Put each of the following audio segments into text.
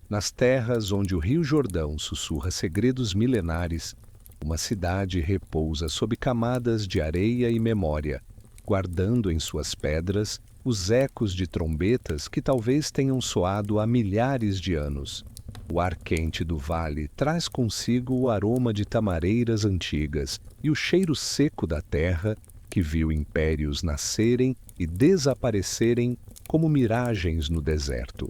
Nas terras onde o Rio Jordão sussurra segredos milenares, uma cidade repousa sob camadas de areia e memória, guardando em suas pedras os ecos de trombetas que talvez tenham soado há milhares de anos. O ar quente do vale traz consigo o aroma de tamareiras antigas e o cheiro seco da terra que viu impérios nascerem e desaparecerem como miragens no deserto.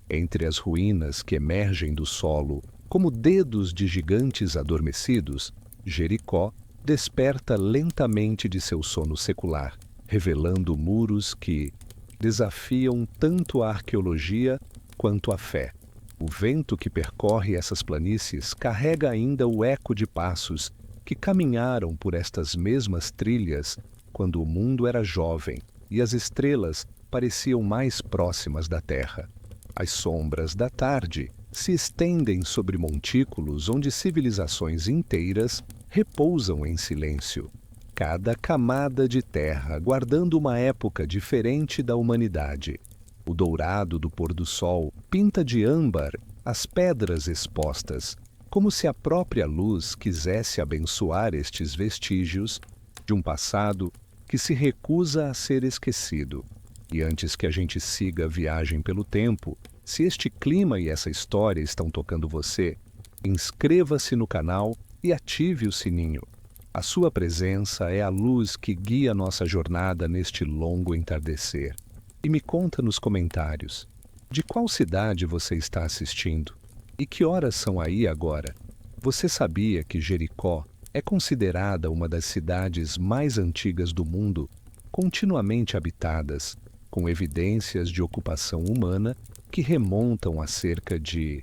Entre as ruínas que emergem do solo como dedos de gigantes adormecidos, Jericó desperta lentamente de seu sono secular, revelando muros que desafiam tanto a arqueologia quanto a fé. O vento que percorre essas planícies carrega ainda o eco de passos que caminharam por estas mesmas trilhas quando o mundo era jovem e as estrelas pareciam mais próximas da terra. As sombras da tarde se estendem sobre montículos onde civilizações inteiras repousam em silêncio. Cada camada de terra guardando uma época diferente da humanidade. O dourado do pôr do sol pinta de âmbar as pedras expostas, como se a própria luz quisesse abençoar estes vestígios de um passado que se recusa a ser esquecido. E antes que a gente siga a viagem pelo tempo, se este clima e essa história estão tocando você, inscreva-se no canal e ative o sininho. A sua presença é a luz que guia nossa jornada neste longo entardecer. E me conta nos comentários, de qual cidade você está assistindo? E que horas são aí agora? Você sabia que Jericó é considerada uma das cidades mais antigas do mundo, continuamente habitadas, com evidências de ocupação humana que remontam a cerca de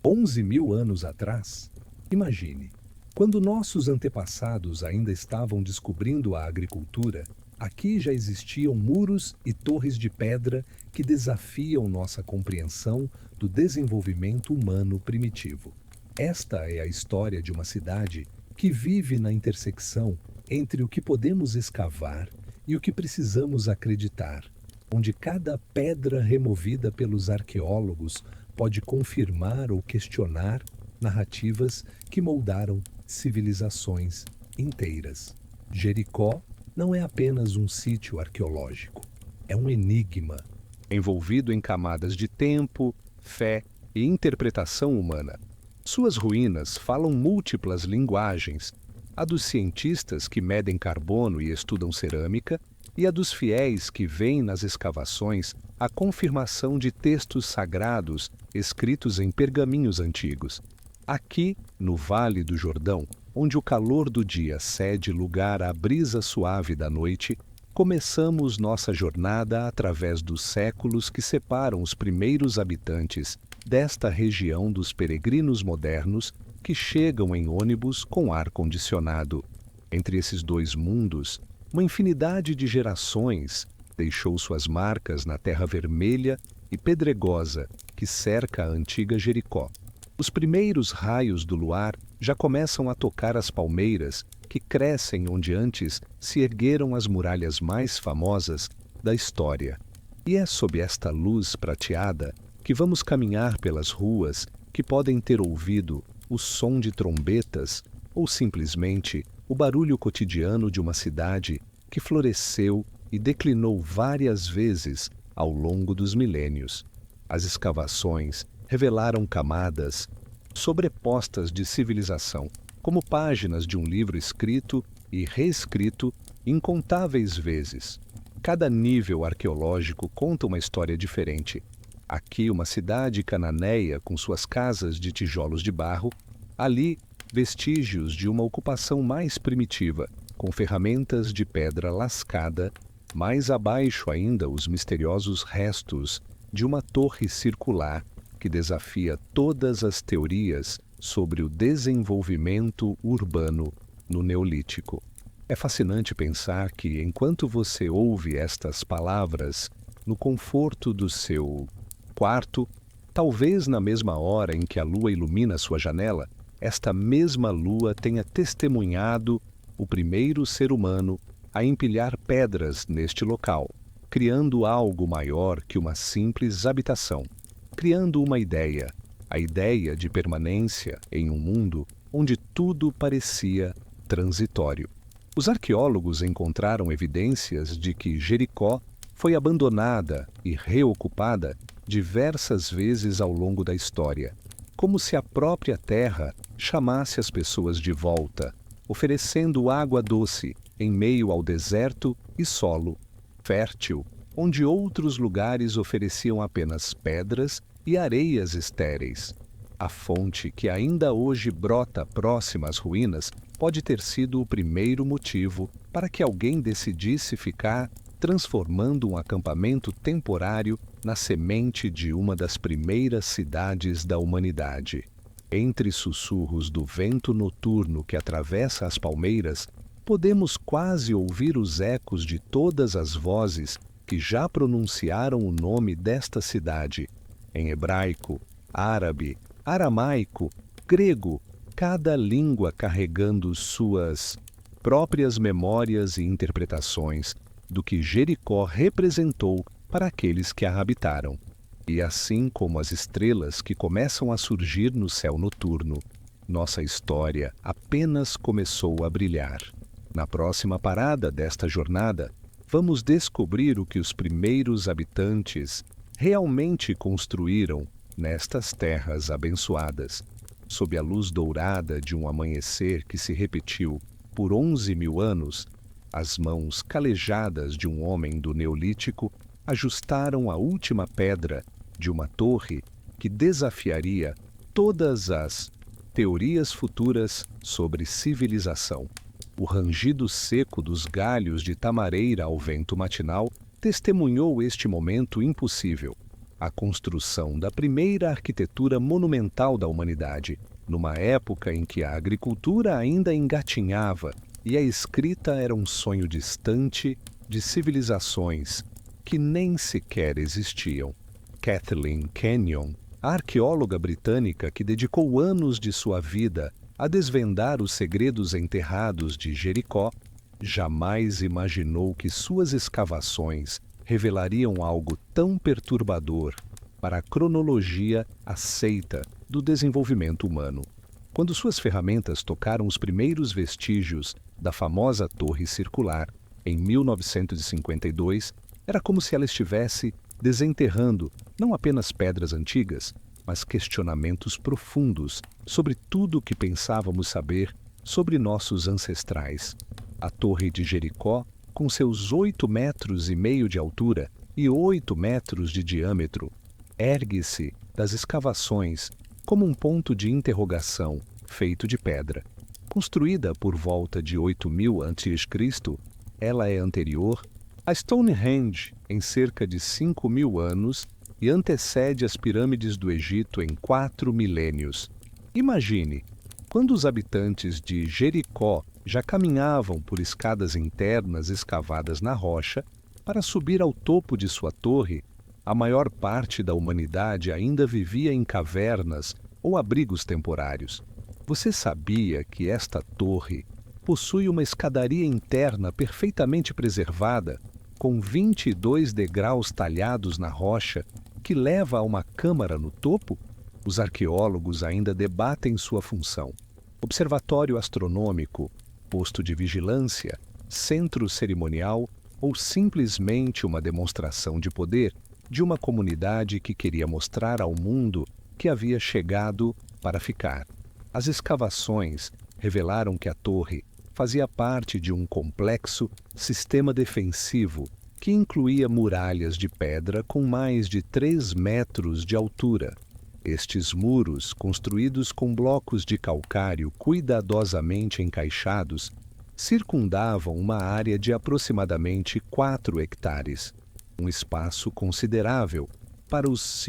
11 mil anos atrás? Imagine, quando nossos antepassados ainda estavam descobrindo a agricultura, aqui já existiam muros e torres de pedra que desafiam nossa compreensão do desenvolvimento humano primitivo. Esta é a história de uma cidade que vive na intersecção entre o que podemos escavar e o que precisamos acreditar, onde cada pedra removida pelos arqueólogos pode confirmar ou questionar narrativas que moldaram civilizações inteiras. Jericó não é apenas um sítio arqueológico, é um enigma, envolvido em camadas de tempo, fé e interpretação humana. Suas ruínas falam múltiplas linguagens, a dos cientistas que medem carbono e estudam cerâmica, e a dos fiéis que veem nas escavações a confirmação de textos sagrados escritos em pergaminhos antigos. Aqui, no Vale do Jordão, onde o calor do dia cede lugar à brisa suave da noite, começamos nossa jornada através dos séculos que separam os primeiros habitantes desta região dos peregrinos modernos que chegam em ônibus com ar-condicionado. Entre esses dois mundos, uma infinidade de gerações deixou suas marcas na terra vermelha e pedregosa que cerca a antiga Jericó. Os primeiros raios do luar já começam a tocar as palmeiras que crescem onde antes se ergueram as muralhas mais famosas da história. E é sob esta luz prateada que vamos caminhar pelas ruas que podem ter ouvido o som de trombetas ou simplesmente o barulho cotidiano de uma cidade que floresceu e declinou várias vezes ao longo dos milênios. As escavações revelaram camadas sobrepostas de civilização, como páginas de um livro escrito e reescrito incontáveis vezes. Cada nível arqueológico conta uma história diferente. Aqui uma cidade cananeia com suas casas de tijolos de barro, ali vestígios de uma ocupação mais primitiva, com ferramentas de pedra lascada, mais abaixo ainda os misteriosos restos de uma torre circular que desafia todas as teorias sobre o desenvolvimento urbano no Neolítico. É fascinante pensar que, enquanto você ouve estas palavras no conforto do seu quarto, talvez na mesma hora em que a lua ilumina sua janela, esta mesma lua tenha testemunhado o primeiro ser humano a empilhar pedras neste local, criando algo maior que uma simples habitação, criando uma ideia, a ideia de permanência em um mundo onde tudo parecia transitório. Os arqueólogos encontraram evidências de que Jericó foi abandonada e reocupada diversas vezes ao longo da história, como se a própria terra chamasse as pessoas de volta, oferecendo água doce em meio ao deserto e solo fértil, onde outros lugares ofereciam apenas pedras e areias estéreis. A fonte que ainda hoje brota próxima às ruínas pode ter sido o primeiro motivo para que alguém decidisse ficar, transformando um acampamento temporário na semente de uma das primeiras cidades da humanidade. Entre sussurros do vento noturno que atravessa as palmeiras, podemos quase ouvir os ecos de todas as vozes que já pronunciaram o nome desta cidade, em hebraico, árabe, aramaico, grego, cada língua carregando suas próprias memórias e interpretações do que Jericó representou para aqueles que a habitaram. E assim como as estrelas que começam a surgir no céu noturno, nossa história apenas começou a brilhar. Na próxima parada desta jornada, vamos descobrir o que os primeiros habitantes realmente construíram nestas terras abençoadas. Sob a luz dourada de um amanhecer que se repetiu por 11.000 anos, as mãos calejadas de um homem do Neolítico ajustaram a última pedra de uma torre que desafiaria todas as teorias futuras sobre civilização. O rangido seco dos galhos de tamareira ao vento matinal testemunhou este momento impossível. A construção da primeira arquitetura monumental da humanidade, numa época em que a agricultura ainda engatinhava e a escrita era um sonho distante de civilizações que nem sequer existiam. Kathleen Kenyon, a arqueóloga britânica que dedicou anos de sua vida a desvendar os segredos enterrados de Jericó, jamais imaginou que suas escavações revelariam algo tão perturbador para a cronologia aceita do desenvolvimento humano. Quando suas ferramentas tocaram os primeiros vestígios da famosa Torre Circular, em 1952, era como se ela estivesse desenterrando não apenas pedras antigas, mas questionamentos profundos sobre tudo o que pensávamos saber sobre nossos ancestrais. A Torre de Jericó, com seus 8,5 metros de altura e 8 metros de diâmetro, ergue-se das escavações como um ponto de interrogação feito de pedra. Construída por volta de 8.000 a.C., ela é anterior a Stonehenge em cerca de 5.000 anos e antecede as pirâmides do Egito em 4 milênios. Imagine, quando os habitantes de Jericó já caminhavam por escadas internas escavadas na rocha para subir ao topo de sua torre, a maior parte da humanidade ainda vivia em cavernas ou abrigos temporários. Você sabia que esta torre possui uma escadaria interna perfeitamente preservada, com 22 degraus talhados na rocha, que leva a uma câmara no topo? Os arqueólogos ainda debatem sua função. Observatório astronômico, posto de vigilância, centro cerimonial ou simplesmente uma demonstração de poder de uma comunidade que queria mostrar ao mundo que havia chegado para ficar. As escavações revelaram que a torre fazia parte de um complexo sistema defensivo que incluía muralhas de pedra com mais de 3 metros de altura. Estes muros, construídos com blocos de calcário cuidadosamente encaixados, circundavam uma área de aproximadamente 4 hectares, um espaço considerável para os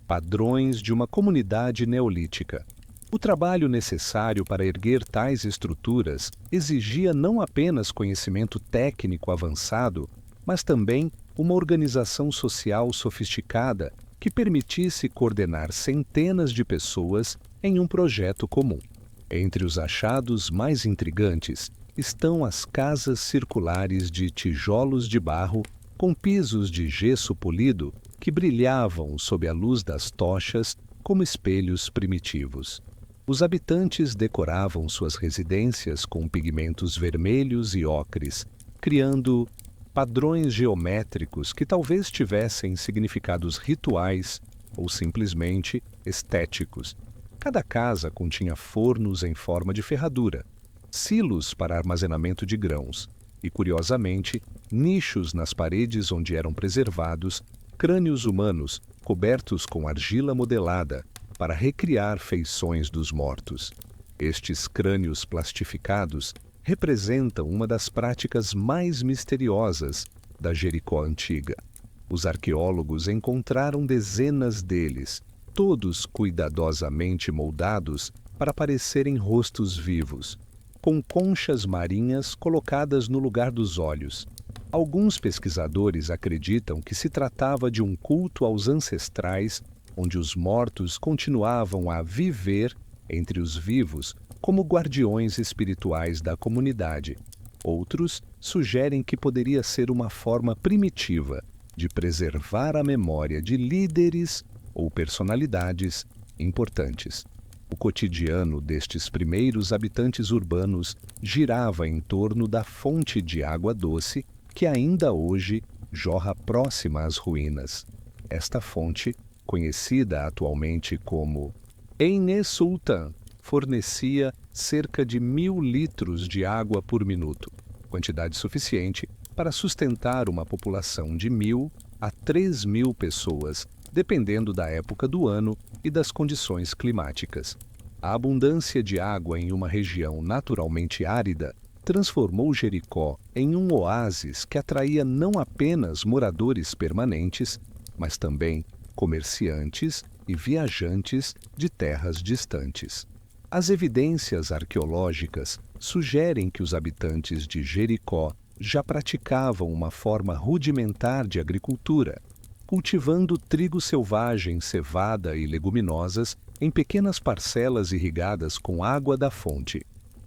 padrões de uma comunidade neolítica. O trabalho necessário para erguer tais estruturas exigia não apenas conhecimento técnico avançado, mas também uma organização social sofisticada que permitisse coordenar centenas de pessoas em um projeto comum. Entre os achados mais intrigantes estão as casas circulares de tijolos de barro com pisos de gesso polido que brilhavam sob a luz das tochas como espelhos primitivos. Os habitantes decoravam suas residências com pigmentos vermelhos e ocres, criando padrões geométricos que talvez tivessem significados rituais ou simplesmente estéticos. Cada casa continha fornos em forma de ferradura, silos para armazenamento de grãos e, curiosamente, nichos nas paredes onde eram preservados crânios humanos cobertos com argila modelada para recriar feições dos mortos. Estes crânios plastificados representam uma das práticas mais misteriosas da Jericó antiga. Os arqueólogos encontraram dezenas deles, todos cuidadosamente moldados para parecerem rostos vivos, com conchas marinhas colocadas no lugar dos olhos. Alguns pesquisadores acreditam que se tratava de um culto aos ancestrais, onde os mortos continuavam a viver entre os vivos como guardiões espirituais da comunidade. Outros sugerem que poderia ser uma forma primitiva de preservar a memória de líderes ou personalidades importantes. O cotidiano destes primeiros habitantes urbanos girava em torno da fonte de água doce que ainda hoje jorra próxima às ruínas. Esta fonte, conhecida atualmente como Ein Sultan, fornecia cerca de 1.000 litros de água por minuto, quantidade suficiente para sustentar uma população de 1.000 a 3.000 pessoas, dependendo da época do ano e das condições climáticas. A abundância de água em uma região naturalmente árida transformou Jericó em um oásis que atraía não apenas moradores permanentes, mas também comerciantes e viajantes de terras distantes. As evidências arqueológicas sugerem que os habitantes de Jericó já praticavam uma forma rudimentar de agricultura, cultivando trigo selvagem, cevada e leguminosas em pequenas parcelas irrigadas com água da fonte.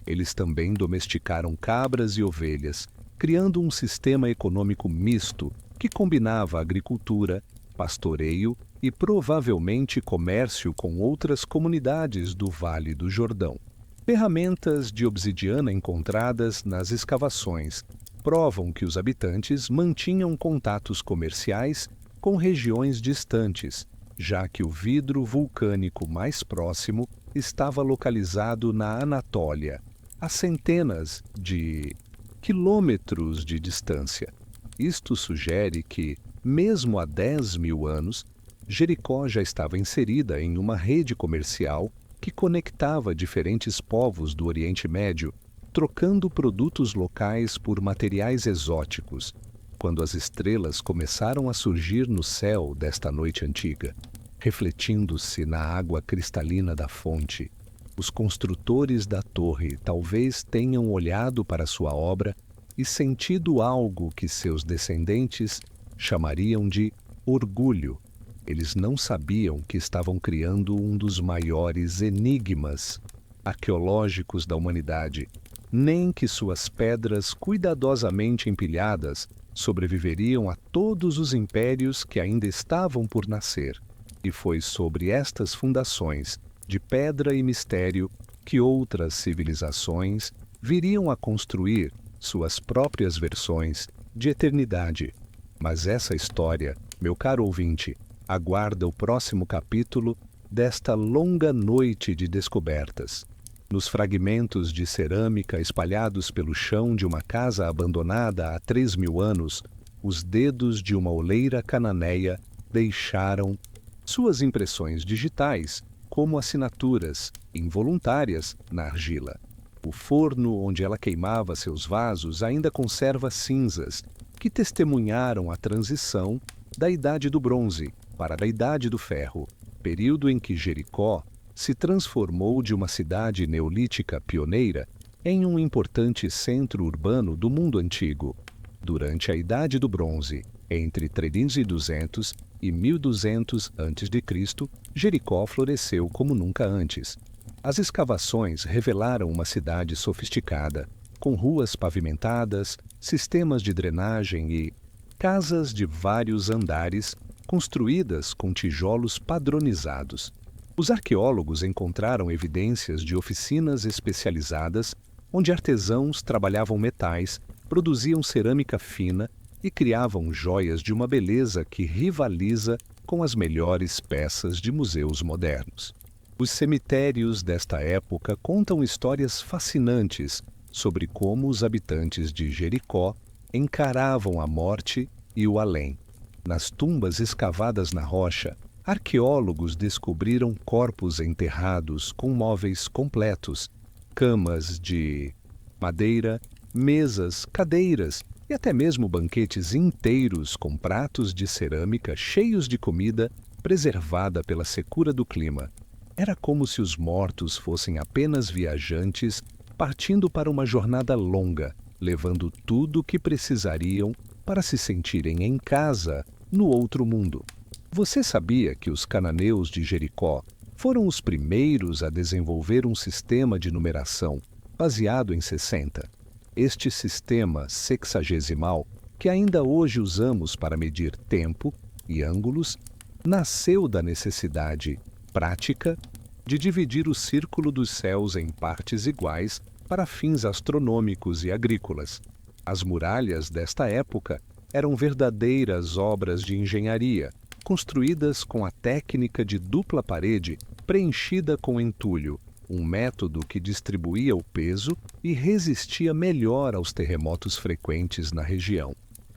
Eles também domesticaram cabras e ovelhas, criando um sistema econômico misto que combinava agricultura, pastoreio e provavelmente comércio com outras comunidades do Vale do Jordão. Ferramentas de obsidiana encontradas nas escavações provam que os habitantes mantinham contatos comerciais com regiões distantes, já que o vidro vulcânico mais próximo estava localizado na Anatólia, a centenas de quilômetros de distância. Isto sugere que, mesmo há 10.000 anos, Jericó já estava inserida em uma rede comercial que conectava diferentes povos do Oriente Médio, trocando produtos locais por materiais exóticos, quando as estrelas começaram a surgir no céu desta noite antiga, refletindo-se na água cristalina da fonte. Os construtores da torre talvez tenham olhado para sua obra e sentido algo que seus descendentes chamariam de orgulho. Eles não sabiam que estavam criando um dos maiores enigmas arqueológicos da humanidade, nem que suas pedras cuidadosamente empilhadas sobreviveriam a todos os impérios que ainda estavam por nascer. E foi sobre estas fundações de pedra e mistério que outras civilizações viriam a construir suas próprias versões de eternidade. Mas essa história, meu caro ouvinte, aguarda o próximo capítulo desta longa noite de descobertas. Nos fragmentos de cerâmica espalhados pelo chão de uma casa abandonada há 3.000 anos, os dedos de uma oleira cananeia deixaram suas impressões digitais como assinaturas involuntárias na argila. O forno onde ela queimava seus vasos ainda conserva cinzas que testemunharam a transição da Idade do Bronze para a Idade do Ferro, período em que Jericó se transformou de uma cidade neolítica pioneira em um importante centro urbano do mundo antigo. Durante a Idade do Bronze, entre 3.200 e 1.200 a.C., Jericó floresceu como nunca antes. As escavações revelaram uma cidade sofisticada, com ruas pavimentadas, sistemas de drenagem e casas de vários andares construídas com tijolos padronizados. Os arqueólogos encontraram evidências de oficinas especializadas onde artesãos trabalhavam metais, produziam cerâmica fina e criavam joias de uma beleza que rivaliza com as melhores peças de museus modernos. Os cemitérios desta época contam histórias fascinantes sobre como os habitantes de Jericó encaravam a morte e o além. Nas tumbas escavadas na rocha, arqueólogos descobriram corpos enterrados com móveis completos, camas de madeira, mesas, cadeiras e até mesmo banquetes inteiros com pratos de cerâmica cheios de comida preservada pela secura do clima. Era como se os mortos fossem apenas viajantes partindo para uma jornada longa, levando tudo o que precisariam para se sentirem em casa no outro mundo. Você sabia que os cananeus de Jericó foram os primeiros a desenvolver um sistema de numeração baseado em 60? Este sistema sexagesimal, que ainda hoje usamos para medir tempo e ângulos, nasceu da necessidade prática de dividir o círculo dos céus em partes iguais para fins astronômicos e agrícolas. As muralhas desta época eram verdadeiras obras de engenharia, construídas com a técnica de dupla parede preenchida com entulho, um método que distribuía o peso e resistia melhor aos terremotos frequentes na região.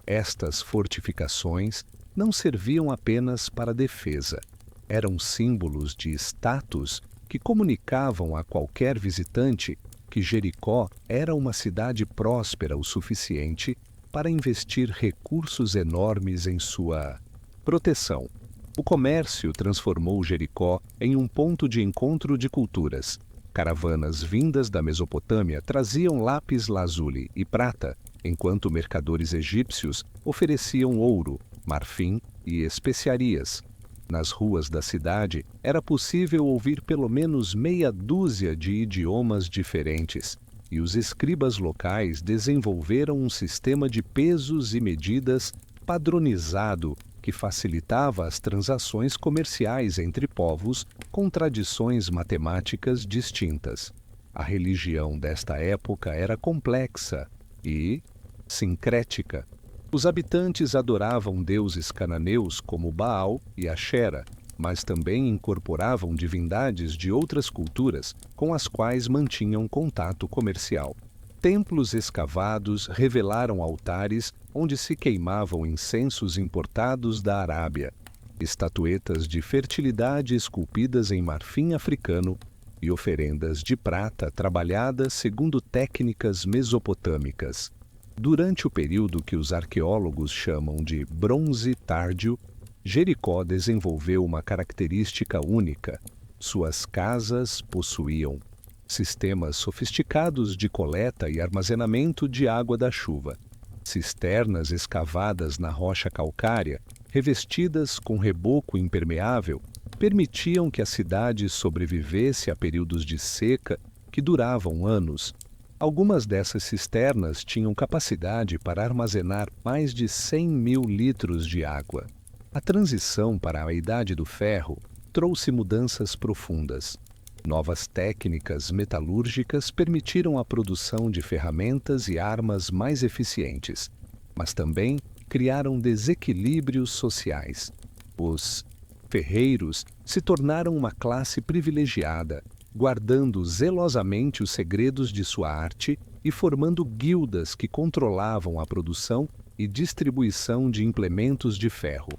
Estas fortificações não serviam apenas para defesa. Eram símbolos de status que comunicavam a qualquer visitante que Jericó era uma cidade próspera o suficiente para investir recursos enormes em sua proteção. O comércio transformou Jericó em um ponto de encontro de culturas. Caravanas vindas da Mesopotâmia traziam lápis-lazuli e prata, enquanto mercadores egípcios ofereciam ouro, marfim e especiarias. Nas ruas da cidade era possível ouvir pelo menos meia dúzia de idiomas diferentes, e os escribas locais desenvolveram um sistema de pesos e medidas padronizado que facilitava as transações comerciais entre povos com tradições matemáticas distintas. A religião desta época era complexa e sincrética. Os habitantes adoravam deuses cananeus como Baal e Axera, mas também incorporavam divindades de outras culturas com as quais mantinham contato comercial. Templos escavados revelaram altares onde se queimavam incensos importados da Arábia, estatuetas de fertilidade esculpidas em marfim africano e oferendas de prata trabalhadas segundo técnicas mesopotâmicas. Durante o período que os arqueólogos chamam de Bronze Tárdio, Jericó desenvolveu uma característica única. Suas casas possuíam sistemas sofisticados de coleta e armazenamento de água da chuva, cisternas escavadas na rocha calcária, revestidas com reboco impermeável, permitiam que a cidade sobrevivesse a períodos de seca que duravam anos. Algumas dessas cisternas tinham capacidade para armazenar mais de 100.000 litros de água. A transição para a Idade do Ferro trouxe mudanças profundas. Novas técnicas metalúrgicas permitiram a produção de ferramentas e armas mais eficientes, mas também criaram desequilíbrios sociais. Os ferreiros se tornaram uma classe privilegiada, guardando zelosamente os segredos de sua arte e formando guildas que controlavam a produção e distribuição de implementos de ferro.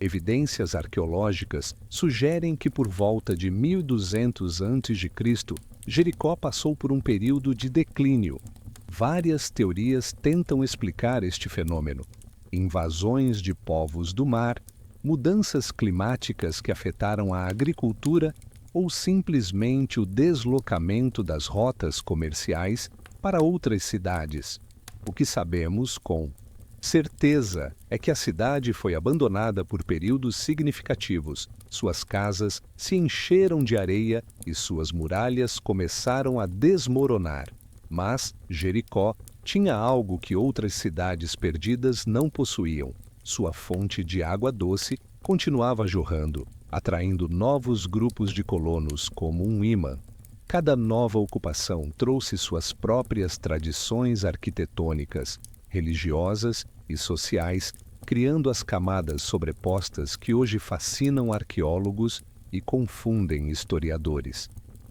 Evidências arqueológicas sugerem que por volta de 1200 a.C., Jericó passou por um período de declínio. Várias teorias tentam explicar este fenômeno. Invasões de povos do mar, mudanças climáticas que afetaram a agricultura ou simplesmente o deslocamento das rotas comerciais para outras cidades. O que sabemos com certeza é que a cidade foi abandonada por períodos significativos. Suas casas se encheram de areia e suas muralhas começaram a desmoronar. Mas Jericó tinha algo que outras cidades perdidas não possuíam. Sua fonte de água doce continuava jorrando. atraindo novos grupos de colonos como um imã. Cada nova ocupação trouxe suas próprias tradições arquitetônicas, religiosas e sociais, criando as camadas sobrepostas que hoje fascinam arqueólogos e confundem historiadores.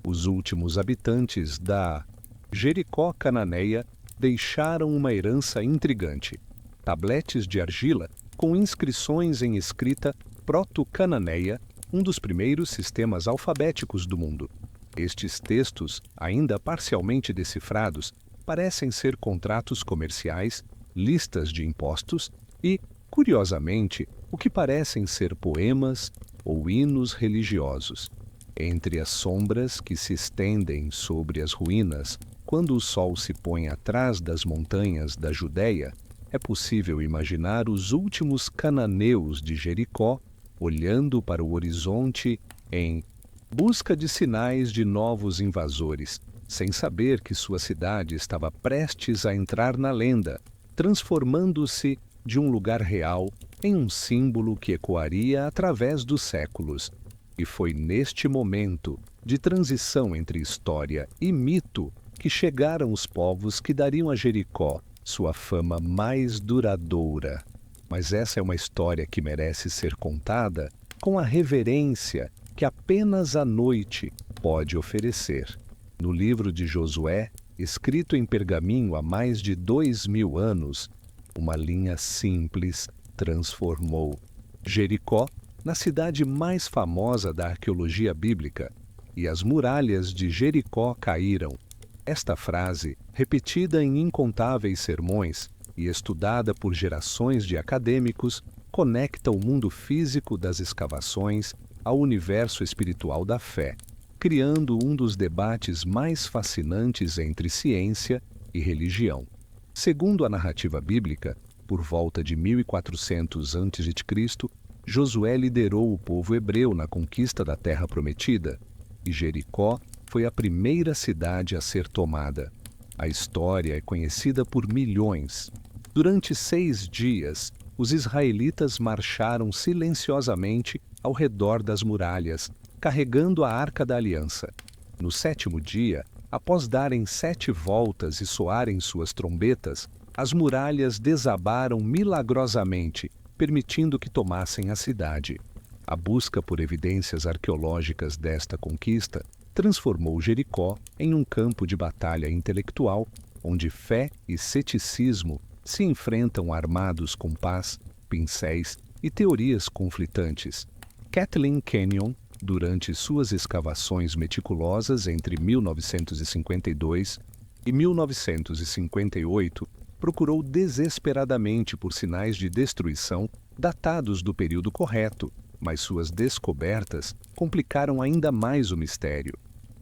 Os últimos habitantes da Jericó cananeia deixaram uma herança intrigante: tabletes de argila com inscrições em escrita proto-cananeia, um dos primeiros sistemas alfabéticos do mundo. Estes textos, ainda parcialmente decifrados, parecem ser contratos comerciais, listas de impostos e, curiosamente, o que parecem ser poemas ou hinos religiosos. Entre as sombras que se estendem sobre as ruínas, quando o sol se põe atrás das montanhas da Judéia, é possível imaginar os últimos cananeus de Jericó olhando para o horizonte em busca de sinais de novos invasores, sem saber que sua cidade estava prestes a entrar na lenda, transformando-se de um lugar real em um símbolo que ecoaria através dos séculos. E foi neste momento de transição entre história e mito que chegaram os povos que dariam a Jericó sua fama mais duradoura. Mas essa é uma história que merece ser contada com a reverência que apenas a noite pode oferecer. No livro de Josué, escrito em pergaminho há mais de 2000 anos, uma linha simples transformou Jericó na cidade mais famosa da arqueologia bíblica, e as muralhas de Jericó caíram. Esta frase, repetida em incontáveis sermões e estudada por gerações de acadêmicos, conecta o mundo físico das escavações ao universo espiritual da fé, criando um dos debates mais fascinantes entre ciência e religião. Segundo a narrativa bíblica, por volta de 1400 a.C., Josué liderou o povo hebreu na conquista da Terra Prometida, e Jericó foi a primeira cidade a ser tomada. A história é conhecida por milhões. Durante 6 dias, os israelitas marcharam silenciosamente ao redor das muralhas, carregando a Arca da Aliança. No 7º dia, após darem 7 voltas e soarem suas trombetas, as muralhas desabaram milagrosamente, permitindo que tomassem a cidade. A busca por evidências arqueológicas desta conquista transformou Jericó em um campo de batalha intelectual, onde fé e ceticismo se enfrentam armados com pás, pincéis e teorias conflitantes. Kathleen Kenyon, durante suas escavações meticulosas entre 1952 e 1958, procurou desesperadamente por sinais de destruição datados do período correto, mas suas descobertas complicaram ainda mais o mistério.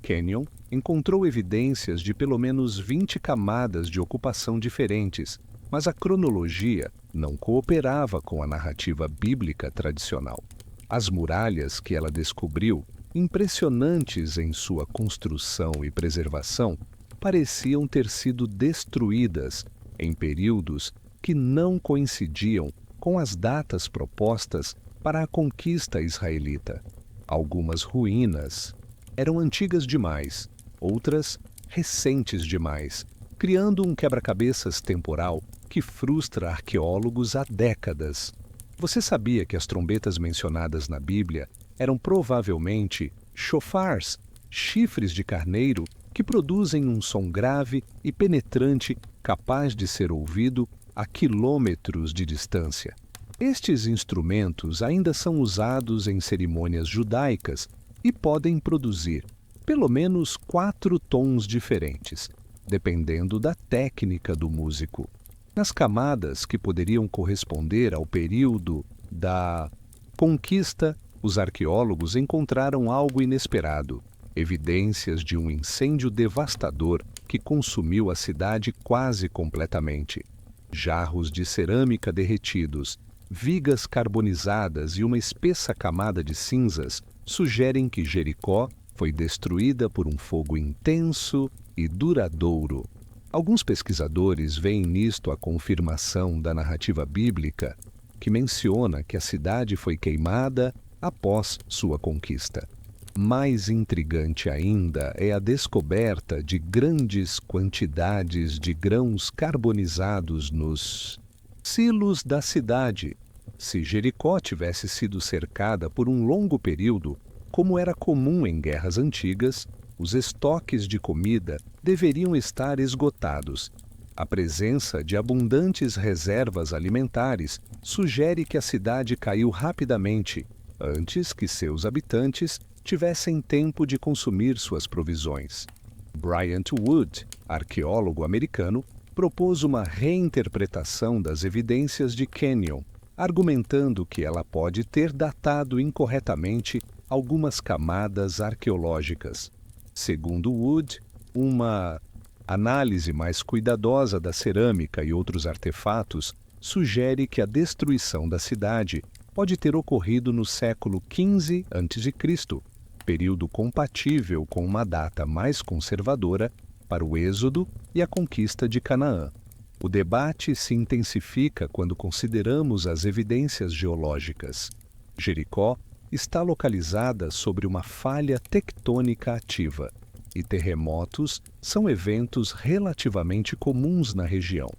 Kenyon encontrou evidências de pelo menos 20 camadas de ocupação diferentes, mas a cronologia não cooperava com a narrativa bíblica tradicional. As muralhas que ela descobriu, impressionantes em sua construção e preservação, pareciam ter sido destruídas em períodos que não coincidiam com as datas propostas para a conquista israelita. Algumas ruínas eram antigas demais, outras recentes demais, criando um quebra-cabeças temporal que frustra arqueólogos há décadas. Você sabia que as trombetas mencionadas na Bíblia eram provavelmente shofars, chifres de carneiro que produzem um som grave e penetrante capaz de ser ouvido a quilômetros de distância? Estes instrumentos ainda são usados em cerimônias judaicas e podem produzir pelo menos 4 tons diferentes, dependendo da técnica do músico. Nas camadas que poderiam corresponder ao período da conquista, os arqueólogos encontraram algo inesperado: evidências de um incêndio devastador que consumiu a cidade quase completamente. Jarros de cerâmica derretidos, vigas carbonizadas e uma espessa camada de cinzas sugerem que Jericó foi destruída por um fogo intenso e duradouro. Alguns pesquisadores veem nisto a confirmação da narrativa bíblica, que menciona que a cidade foi queimada após sua conquista. Mais intrigante ainda é a descoberta de grandes quantidades de grãos carbonizados nos silos da cidade. Se Jericó tivesse sido cercada por um longo período, como era comum em guerras antigas, os estoques de comida deveriam estar esgotados. A presença de abundantes reservas alimentares sugere que a cidade caiu rapidamente, antes que seus habitantes tivessem tempo de consumir suas provisões. Bryant Wood, arqueólogo americano, propôs uma reinterpretação das evidências de Kenyon, argumentando que ela pode ter datado incorretamente algumas camadas arqueológicas. Segundo Wood, uma análise mais cuidadosa da cerâmica e outros artefatos sugere que a destruição da cidade pode ter ocorrido no século XV a.C., período compatível com uma data mais conservadora para o êxodo e a conquista de Canaã. O debate se intensifica quando consideramos as evidências geológicas. Jericó está localizada sobre uma falha tectônica ativa, e terremotos são eventos relativamente comuns na região.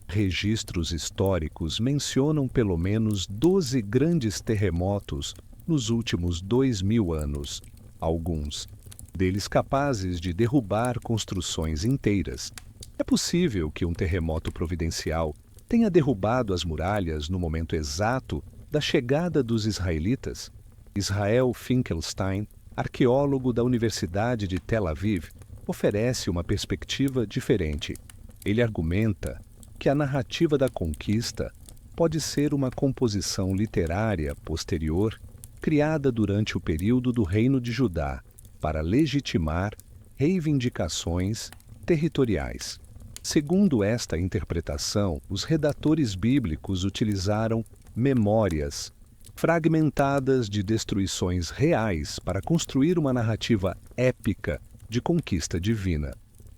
Registros históricos mencionam pelo menos 12 grandes terremotos nos últimos 2.000 anos, alguns deles capazes de derrubar construções inteiras. É possível que um terremoto providencial tenha derrubado as muralhas no momento exato da chegada dos israelitas? Israel Finkelstein, arqueólogo da Universidade de Tel Aviv, oferece uma perspectiva diferente. Ele argumenta que a narrativa da conquista pode ser uma composição literária posterior criada durante o período do Reino de Judá para legitimar reivindicações territoriais. Segundo esta interpretação, os redatores bíblicos utilizaram memórias fragmentadas de destruições reais para construir uma narrativa épica de conquista divina.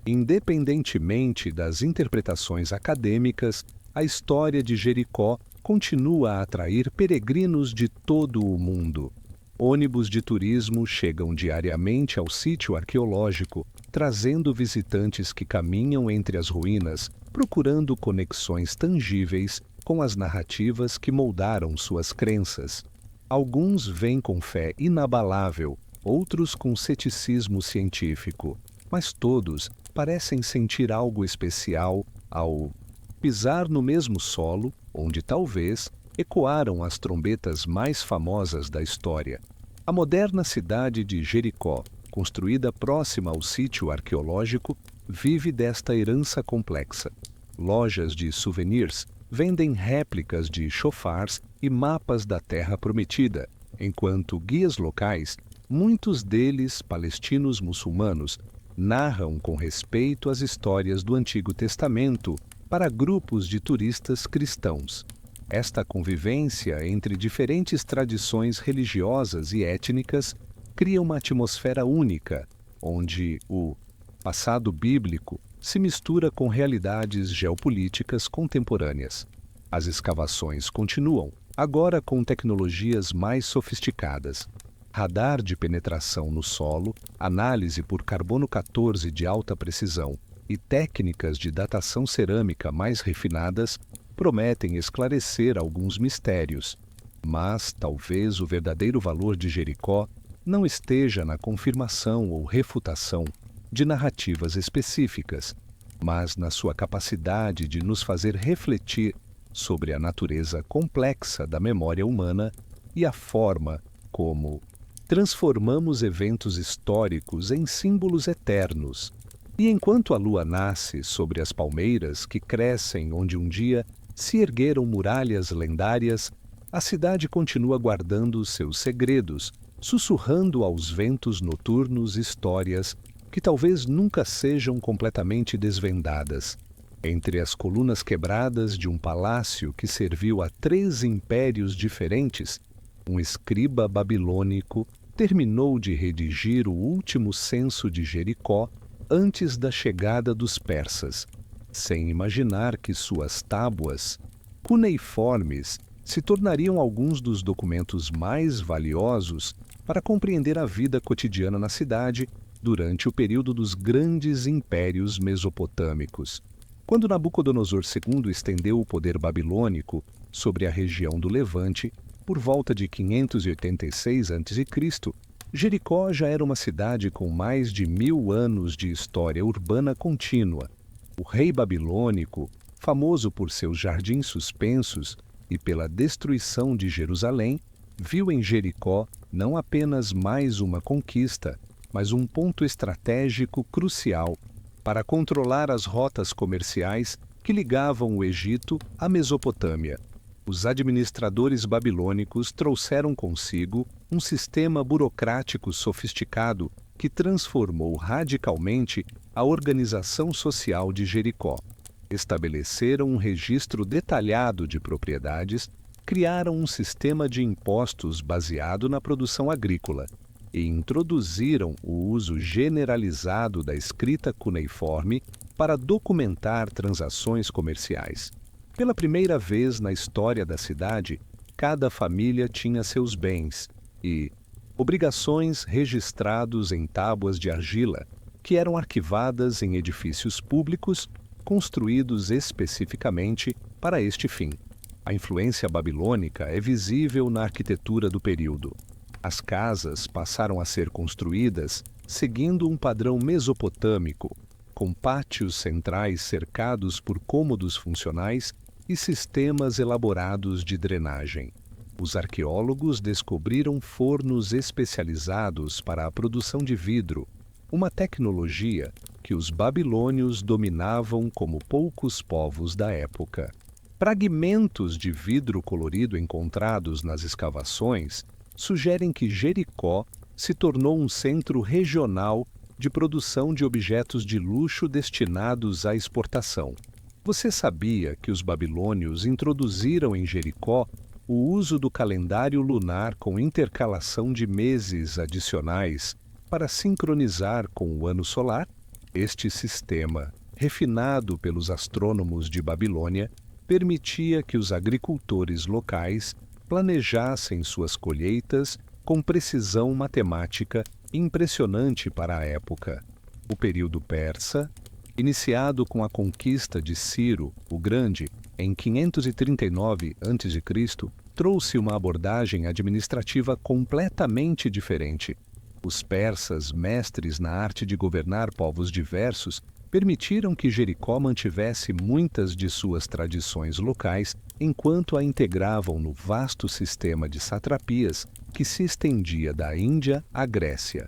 Independentemente das interpretações acadêmicas, a história de Jericó continua a atrair peregrinos de todo o mundo. Ônibus de turismo chegam diariamente ao sítio arqueológico, trazendo visitantes que caminham entre as ruínas, procurando conexões tangíveis com as narrativas que moldaram suas crenças. Alguns vêm com fé inabalável, outros com ceticismo científico, mas todos parecem sentir algo especial ao pisar no mesmo solo onde talvez ecoaram as trombetas mais famosas da história. A moderna cidade de Jericó, construída próxima ao sítio arqueológico, vive desta herança complexa. Lojas de souvenirs vendem réplicas de chofars e mapas da Terra Prometida, enquanto guias locais, muitos deles palestinos muçulmanos, narram com respeito as histórias do Antigo Testamento para grupos de turistas cristãos. Esta convivência entre diferentes tradições religiosas e étnicas cria uma atmosfera única, onde o passado bíblico se mistura com realidades geopolíticas contemporâneas. As escavações continuam, agora com tecnologias mais sofisticadas. Radar de penetração no solo, análise por carbono 14 de alta precisão e técnicas de datação cerâmica mais refinadas prometem esclarecer alguns mistérios. Mas talvez o verdadeiro valor de Jericó não esteja na confirmação ou refutação de narrativas específicas, mas na sua capacidade de nos fazer refletir sobre a natureza complexa da memória humana e a forma como transformamos eventos históricos em símbolos eternos. E enquanto a lua nasce sobre as palmeiras que crescem onde um dia se ergueram muralhas lendárias, a cidade continua guardando seus segredos, sussurrando aos ventos noturnos histórias que talvez nunca sejam completamente desvendadas. Entre as colunas quebradas de um palácio que serviu a 3 impérios diferentes, um escriba babilônico terminou de redigir o último censo de Jericó antes da chegada dos persas, sem imaginar que suas tábuas, cuneiformes se tornariam alguns dos documentos mais valiosos para compreender a vida cotidiana na cidade durante o período dos grandes impérios mesopotâmicos. Quando Nabucodonosor II estendeu o poder babilônico sobre a região do Levante, por volta de 586 a.C., Jericó já era uma cidade com mais de 1000 anos de história urbana contínua. O rei babilônico, famoso por seus jardins suspensos e pela destruição de Jerusalém, viu em Jericó não apenas mais uma conquista, mas um ponto estratégico crucial para controlar as rotas comerciais que ligavam o Egito à Mesopotâmia. Os administradores babilônicos trouxeram consigo um sistema burocrático sofisticado que transformou radicalmente a organização social de Jericó. Estabeleceram um registro detalhado de propriedades, criaram um sistema de impostos baseado na produção agrícola e introduziram o uso generalizado da escrita cuneiforme para documentar transações comerciais. Pela primeira vez na história da cidade, cada família tinha seus bens e obrigações registrados em tábuas de argila, que eram arquivadas em edifícios públicos construídos especificamente para este fim. A influência babilônica é visível na arquitetura do período. As casas passaram a ser construídas seguindo um padrão mesopotâmico, com pátios centrais cercados por cômodos funcionais e sistemas elaborados de drenagem. Os arqueólogos descobriram fornos especializados para a produção de vidro, uma tecnologia que os babilônios dominavam como poucos povos da época. Fragmentos de vidro colorido encontrados nas escavações sugerem que Jericó se tornou um centro regional de produção de objetos de luxo destinados à exportação. Você sabia que os babilônios introduziram em Jericó o uso do calendário lunar com intercalação de meses adicionais para sincronizar com o ano solar? Este sistema, refinado pelos astrônomos de Babilônia, permitia que os agricultores locais planejassem suas colheitas com precisão matemática impressionante para a época. O período persa, iniciado com a conquista de Ciro o Grande em 539 a.C., trouxe uma abordagem administrativa completamente diferente. Os persas, mestres na arte de governar povos diversos, permitiram que Jericó mantivesse muitas de suas tradições locais enquanto a integravam no vasto sistema de satrapias que se estendia da Índia à Grécia.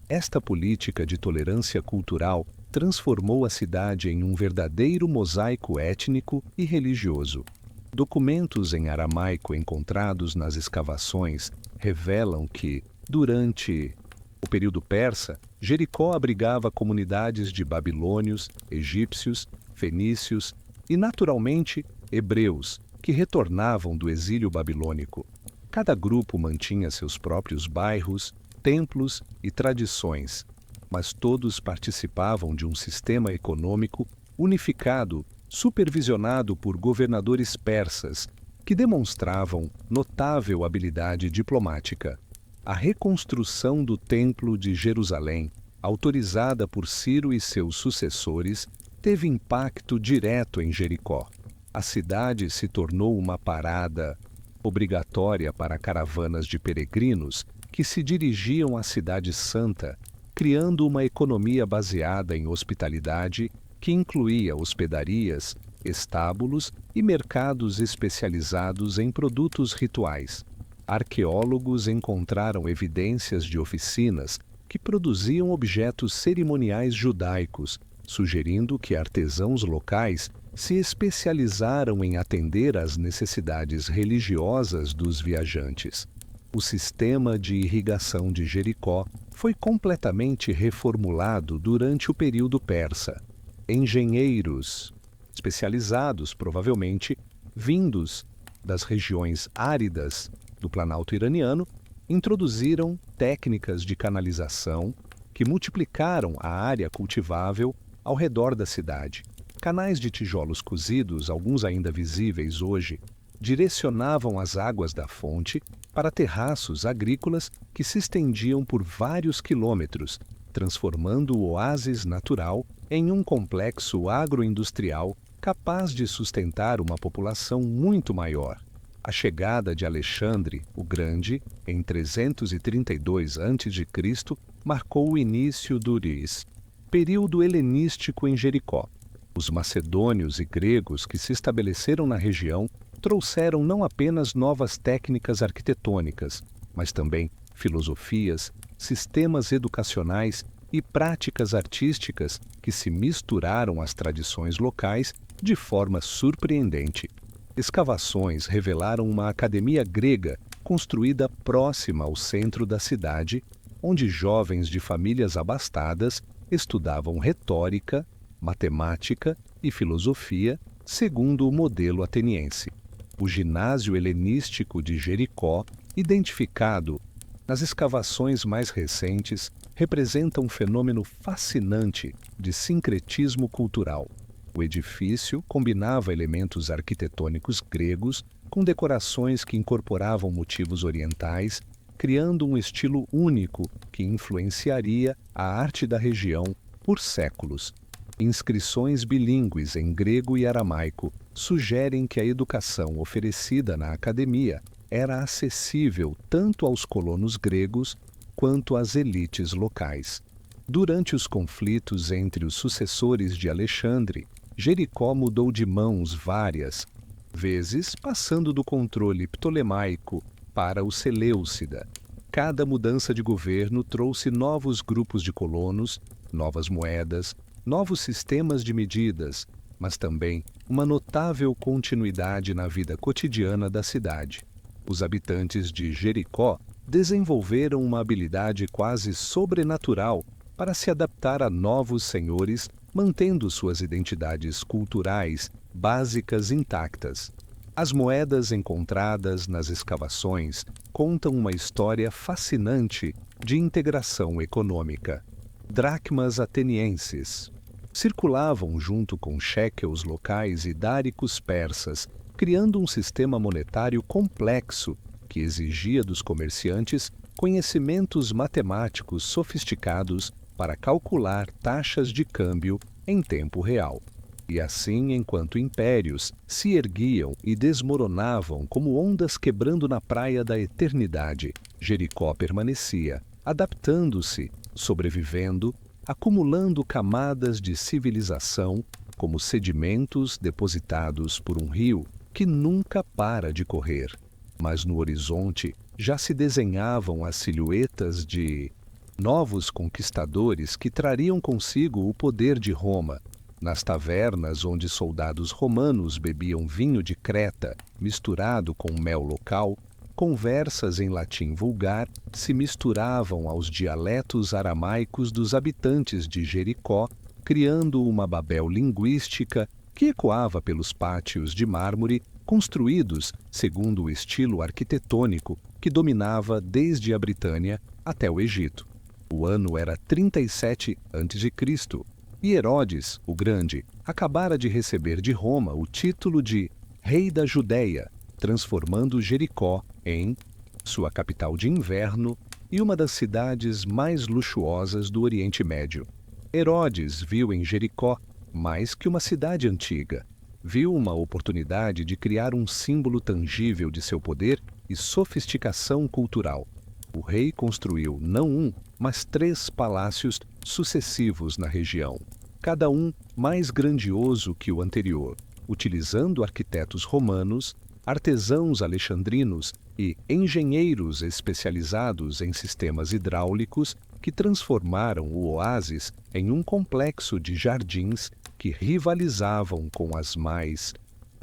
Esta política de tolerância cultural transformou a cidade em um verdadeiro mosaico étnico e religioso. Documentos em aramaico encontrados nas escavações revelam que, durante o período persa, Jericó abrigava comunidades de babilônios, egípcios, fenícios e, naturalmente, hebreus, que retornavam do exílio babilônico. Cada grupo mantinha seus próprios bairros, templos e tradições, mas todos participavam de um sistema econômico unificado, supervisionado por governadores persas, que demonstravam notável habilidade diplomática. A reconstrução do Templo de Jerusalém, autorizada por Ciro e seus sucessores, teve impacto direto em Jericó. A cidade se tornou uma parada obrigatória para caravanas de peregrinos que se dirigiam à Cidade Santa, criando uma economia baseada em hospitalidade que incluía hospedarias, estábulos e mercados especializados em produtos rituais. Arqueólogos encontraram evidências de oficinas que produziam objetos cerimoniais judaicos, sugerindo que artesãos locais se especializaram em atender às necessidades religiosas dos viajantes. O sistema de irrigação de Jericó foi completamente reformulado durante o período persa. Engenheiros, especializados provavelmente, vindos das regiões áridas do Planalto iraniano, introduziram técnicas de canalização que multiplicaram a área cultivável ao redor da cidade. Canais de tijolos cozidos, alguns ainda visíveis hoje, direcionavam as águas da fonte para terraços agrícolas que se estendiam por vários quilômetros, transformando o oásis natural em um complexo agroindustrial capaz de sustentar uma população muito maior. A chegada de Alexandre o Grande, em 332 a.C., marcou o início do período helenístico em Jericó. Os macedônios e gregos que se estabeleceram na região trouxeram não apenas novas técnicas arquitetônicas, mas também filosofias, sistemas educacionais e práticas artísticas que se misturaram às tradições locais de forma surpreendente. Escavações revelaram uma academia grega construída próxima ao centro da cidade, onde jovens de famílias abastadas estudavam retórica, matemática e filosofia segundo o modelo ateniense. O ginásio helenístico de Jericó, identificado nas escavações mais recentes, representa um fenômeno fascinante de sincretismo cultural. O edifício combinava elementos arquitetônicos gregos com decorações que incorporavam motivos orientais, criando um estilo único que influenciaria a arte da região por séculos. Inscrições bilíngues em grego e aramaico sugerem que a educação oferecida na academia era acessível tanto aos colonos gregos quanto às elites locais. Durante os conflitos entre os sucessores de Alexandre, Jericó mudou de mãos várias vezes, passando do controle ptolemaico para o Seleucida. Cada mudança de governo trouxe novos grupos de colonos, novas moedas, novos sistemas de medidas, mas também uma notável continuidade na vida cotidiana da cidade. Os habitantes de Jericó desenvolveram uma habilidade quase sobrenatural para se adaptar a novos senhores, mantendo suas identidades culturais básicas intactas. As moedas encontradas nas escavações contam uma história fascinante de integração econômica. Dracmas atenienses circulavam junto com shekels locais e dáricos persas, criando um sistema monetário complexo que exigia dos comerciantes conhecimentos matemáticos sofisticados para calcular taxas de câmbio em tempo real. E assim, enquanto impérios se erguiam e desmoronavam como ondas quebrando na praia da eternidade, Jericó permanecia, adaptando-se, sobrevivendo, acumulando camadas de civilização como sedimentos depositados por um rio que nunca para de correr. Mas no horizonte já se desenhavam as silhuetas de novos conquistadores que trariam consigo o poder de Roma. Nas tavernas onde soldados romanos bebiam vinho de Creta misturado com mel local, conversas em latim vulgar se misturavam aos dialetos aramaicos dos habitantes de Jericó, criando uma Babel linguística que ecoava pelos pátios de mármore construídos segundo o estilo arquitetônico que dominava desde a Britânia até o Egito. O ano era 37 a.C. e Herodes, o Grande, acabara de receber de Roma o título de Rei da Judéia, transformando Jericó em sua capital de inverno e uma das cidades mais luxuosas do Oriente Médio. Herodes viu em Jericó mais que uma cidade antiga. Viu uma oportunidade de criar um símbolo tangível de seu poder e sofisticação cultural. O rei construiu não um, mas 3 palácios sucessivos na região, cada um mais grandioso que o anterior, utilizando arquitetos romanos, artesãos alexandrinos e engenheiros especializados em sistemas hidráulicos que transformaram o oásis em um complexo de jardins que rivalizavam com as mais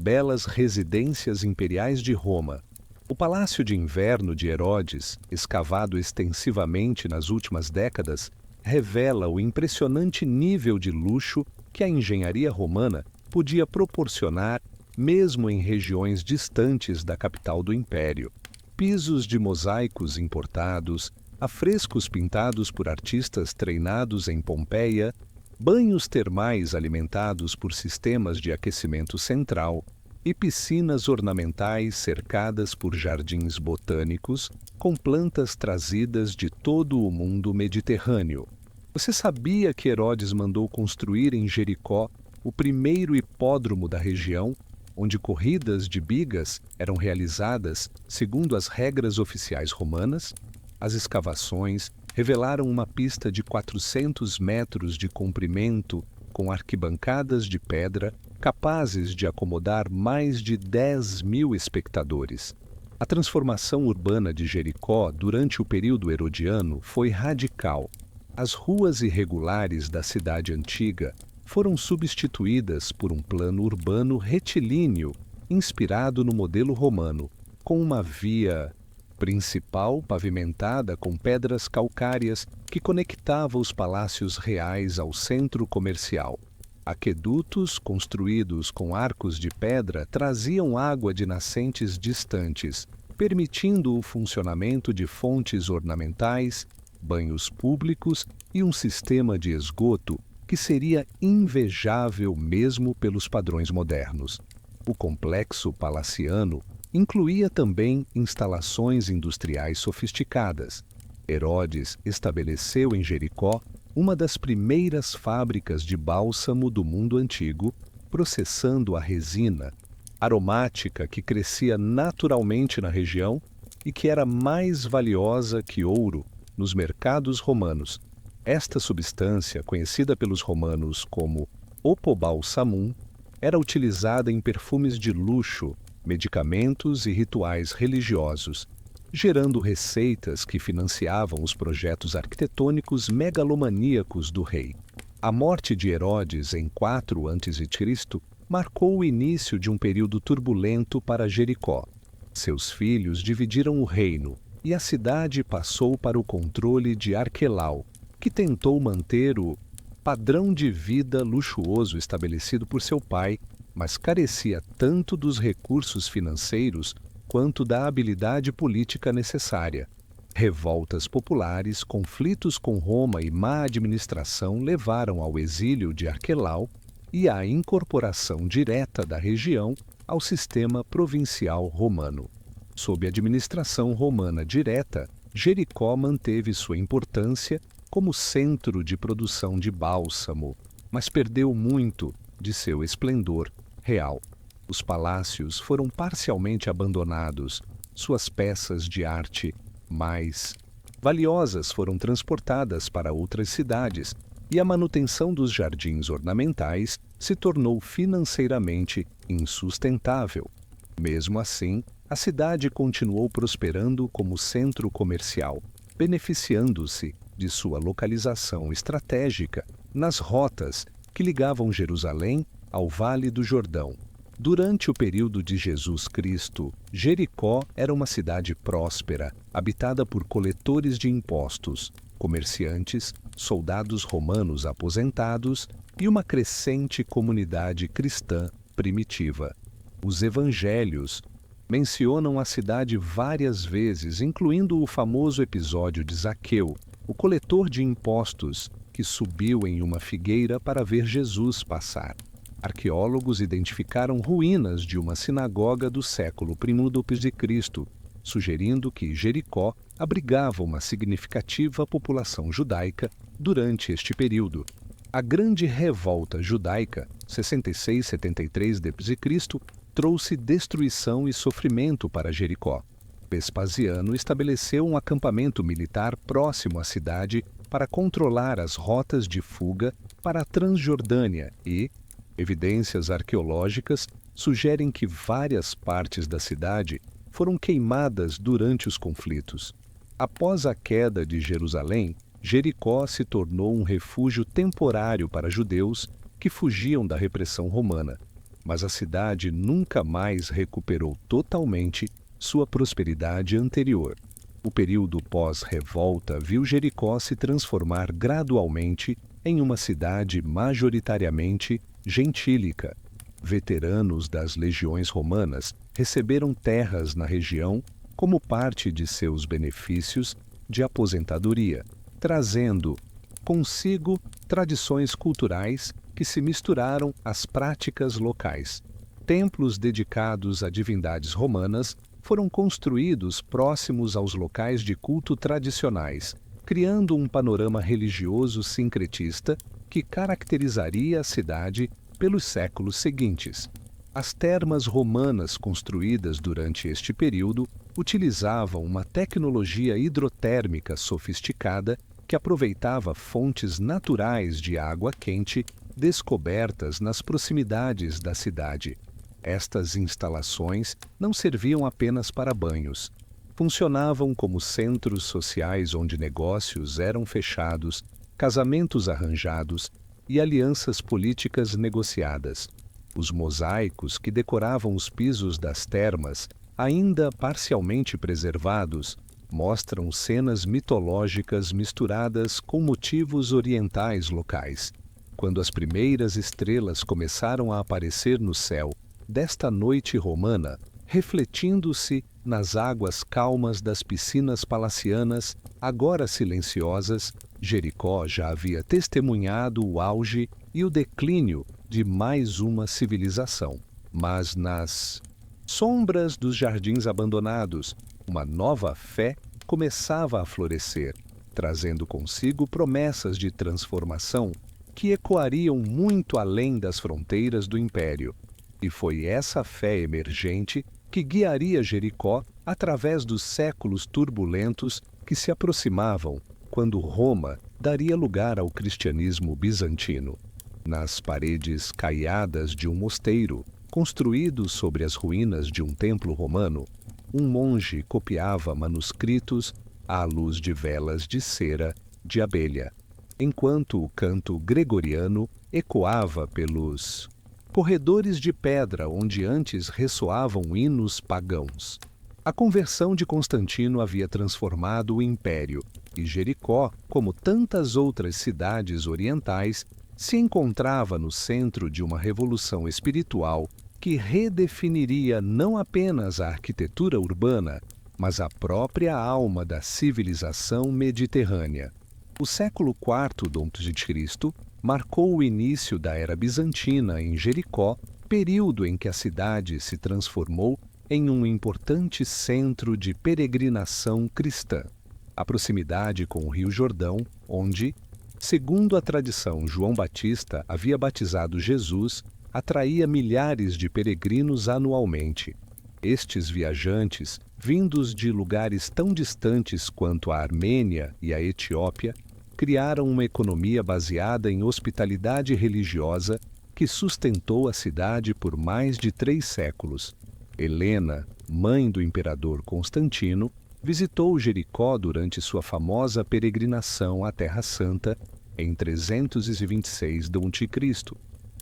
belas residências imperiais de Roma. O Palácio de Inverno de Herodes, escavado extensivamente nas últimas décadas, revela o impressionante nível de luxo que a engenharia romana podia proporcionar mesmo em regiões distantes da capital do Império. Pisos de mosaicos importados, afrescos pintados por artistas treinados em Pompeia, banhos termais alimentados por sistemas de aquecimento central, e piscinas ornamentais cercadas por jardins botânicos com plantas trazidas de todo o mundo mediterrâneo. Você sabia que Herodes mandou construir em Jericó o primeiro hipódromo da região, onde corridas de bigas eram realizadas segundo as regras oficiais romanas? As escavações revelaram uma pista de 400 metros de comprimento com arquibancadas de pedra capazes de acomodar mais de 10.000 espectadores. A transformação urbana de Jericó durante o período herodiano foi radical. As ruas irregulares da cidade antiga foram substituídas por um plano urbano retilíneo, inspirado no modelo romano, com uma via principal pavimentada com pedras calcárias que conectava os palácios reais ao centro comercial. Aquedutos construídos com arcos de pedra traziam água de nascentes distantes, permitindo o funcionamento de fontes ornamentais, banhos públicos e um sistema de esgoto que seria invejável mesmo pelos padrões modernos. O complexo palaciano incluía também instalações industriais sofisticadas. Herodes estabeleceu em Jericó uma das primeiras fábricas de bálsamo do mundo antigo, processando a resina aromática que crescia naturalmente na região e que era mais valiosa que ouro nos mercados romanos. Esta substância, conhecida pelos romanos como opobalsamum, era utilizada em perfumes de luxo, medicamentos e rituais religiosos, gerando receitas que financiavam os projetos arquitetônicos megalomaníacos do rei. A morte de Herodes em 4 a.C. marcou o início de um período turbulento para Jericó. Seus filhos dividiram o reino e a cidade passou para o controle de Arquelau, que tentou manter o padrão de vida luxuoso estabelecido por seu pai, mas carecia tanto dos recursos financeiros quanto da habilidade política necessária. Revoltas populares, conflitos com Roma e má administração levaram ao exílio de Arquelau e à incorporação direta da região ao sistema provincial romano. Sob administração romana direta, Jericó manteve sua importância como centro de produção de bálsamo, mas perdeu muito de seu esplendor real. Os palácios foram parcialmente abandonados, suas peças de arte mais valiosas foram transportadas para outras cidades e a manutenção dos jardins ornamentais se tornou financeiramente insustentável. Mesmo assim, a cidade continuou prosperando como centro comercial, beneficiando-se de sua localização estratégica nas rotas que ligavam Jerusalém ao Vale do Jordão. Durante o período de Jesus Cristo, Jericó era uma cidade próspera, habitada por coletores de impostos, comerciantes, soldados romanos aposentados e uma crescente comunidade cristã primitiva. Os evangelhos mencionam a cidade várias vezes, incluindo o famoso episódio de Zaqueu, o coletor de impostos que subiu em uma figueira para ver Jesus passar. Arqueólogos identificaram ruínas de uma sinagoga do século I d.C., sugerindo que Jericó abrigava uma significativa população judaica durante este período. A Grande Revolta Judaica, 66-73 d.C., trouxe destruição e sofrimento para Jericó. Vespasiano estabeleceu um acampamento militar próximo à cidade para controlar as rotas de fuga para a Transjordânia e evidências arqueológicas sugerem que várias partes da cidade foram queimadas durante os conflitos. Após a queda de Jerusalém, Jericó se tornou um refúgio temporário para judeus que fugiam da repressão romana, mas a cidade nunca mais recuperou totalmente sua prosperidade anterior. O período pós-revolta viu Jericó se transformar gradualmente em uma cidade majoritariamente gentílica. Veteranos das legiões romanas receberam terras na região como parte de seus benefícios de aposentadoria, trazendo consigo tradições culturais que se misturaram às práticas locais. Templos dedicados a divindades romanas foram construídos próximos aos locais de culto tradicionais, criando um panorama religioso sincretista que caracterizaria a cidade pelos séculos seguintes. As termas romanas construídas durante este período utilizavam uma tecnologia hidrotérmica sofisticada que aproveitava fontes naturais de água quente descobertas nas proximidades da cidade. Estas instalações não serviam apenas para banhos. Funcionavam como centros sociais onde negócios eram fechados, casamentos arranjados e alianças políticas negociadas. Os mosaicos que decoravam os pisos das termas, ainda parcialmente preservados, mostram cenas mitológicas misturadas com motivos orientais locais. Quando as primeiras estrelas começaram a aparecer no céu desta noite romana, refletindo-se nas águas calmas das piscinas palacianas, agora silenciosas, Jericó já havia testemunhado o auge e o declínio de mais uma civilização. Mas nas sombras dos jardins abandonados, uma nova fé começava a florescer, trazendo consigo promessas de transformação que ecoariam muito além das fronteiras do império. E foi essa fé emergente que guiaria Jericó através dos séculos turbulentos que se aproximavam, quando Roma daria lugar ao cristianismo bizantino. Nas paredes caiadas de um mosteiro, construído sobre as ruínas de um templo romano, um monge copiava manuscritos à luz de velas de cera de abelha, enquanto o canto gregoriano ecoava pelos corredores de pedra onde antes ressoavam hinos pagãos. A conversão de Constantino havia transformado o império, e Jericó, como tantas outras cidades orientais, se encontrava no centro de uma revolução espiritual que redefiniria não apenas a arquitetura urbana, mas a própria alma da civilização mediterrânea. O século IV d.C. marcou o início da Era Bizantina em Jericó, período em que a cidade se transformou em um importante centro de peregrinação cristã. A proximidade com o Rio Jordão, onde, segundo a tradição, João Batista havia batizado Jesus, atraía milhares de peregrinos anualmente. Estes viajantes, vindos de lugares tão distantes quanto a Armênia e a Etiópia, criaram uma economia baseada em hospitalidade religiosa que sustentou a cidade por mais de 3 séculos. Helena, mãe do imperador Constantino, visitou Jericó durante sua famosa peregrinação à Terra Santa em 326 d.C.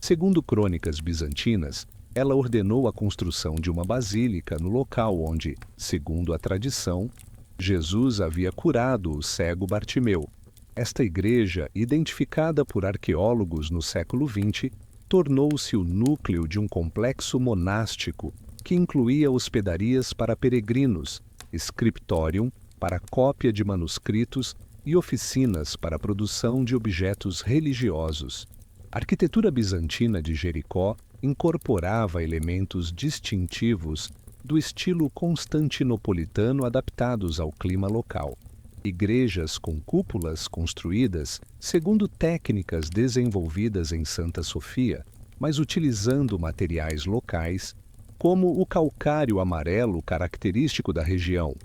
Segundo crônicas bizantinas, ela ordenou a construção de uma basílica no local onde, segundo a tradição, Jesus havia curado o cego Bartimeu. Esta igreja, identificada por arqueólogos no século XX, tornou-se o núcleo de um complexo monástico que incluía hospedarias para peregrinos, scriptorium para cópia de manuscritos e oficinas para a produção de objetos religiosos. A arquitetura bizantina de Jericó incorporava elementos distintivos do estilo constantinopolitano adaptados ao clima local. Igrejas com cúpulas construídas segundo técnicas desenvolvidas em Santa Sofia, mas utilizando materiais locais, como o calcário amarelo característico da região.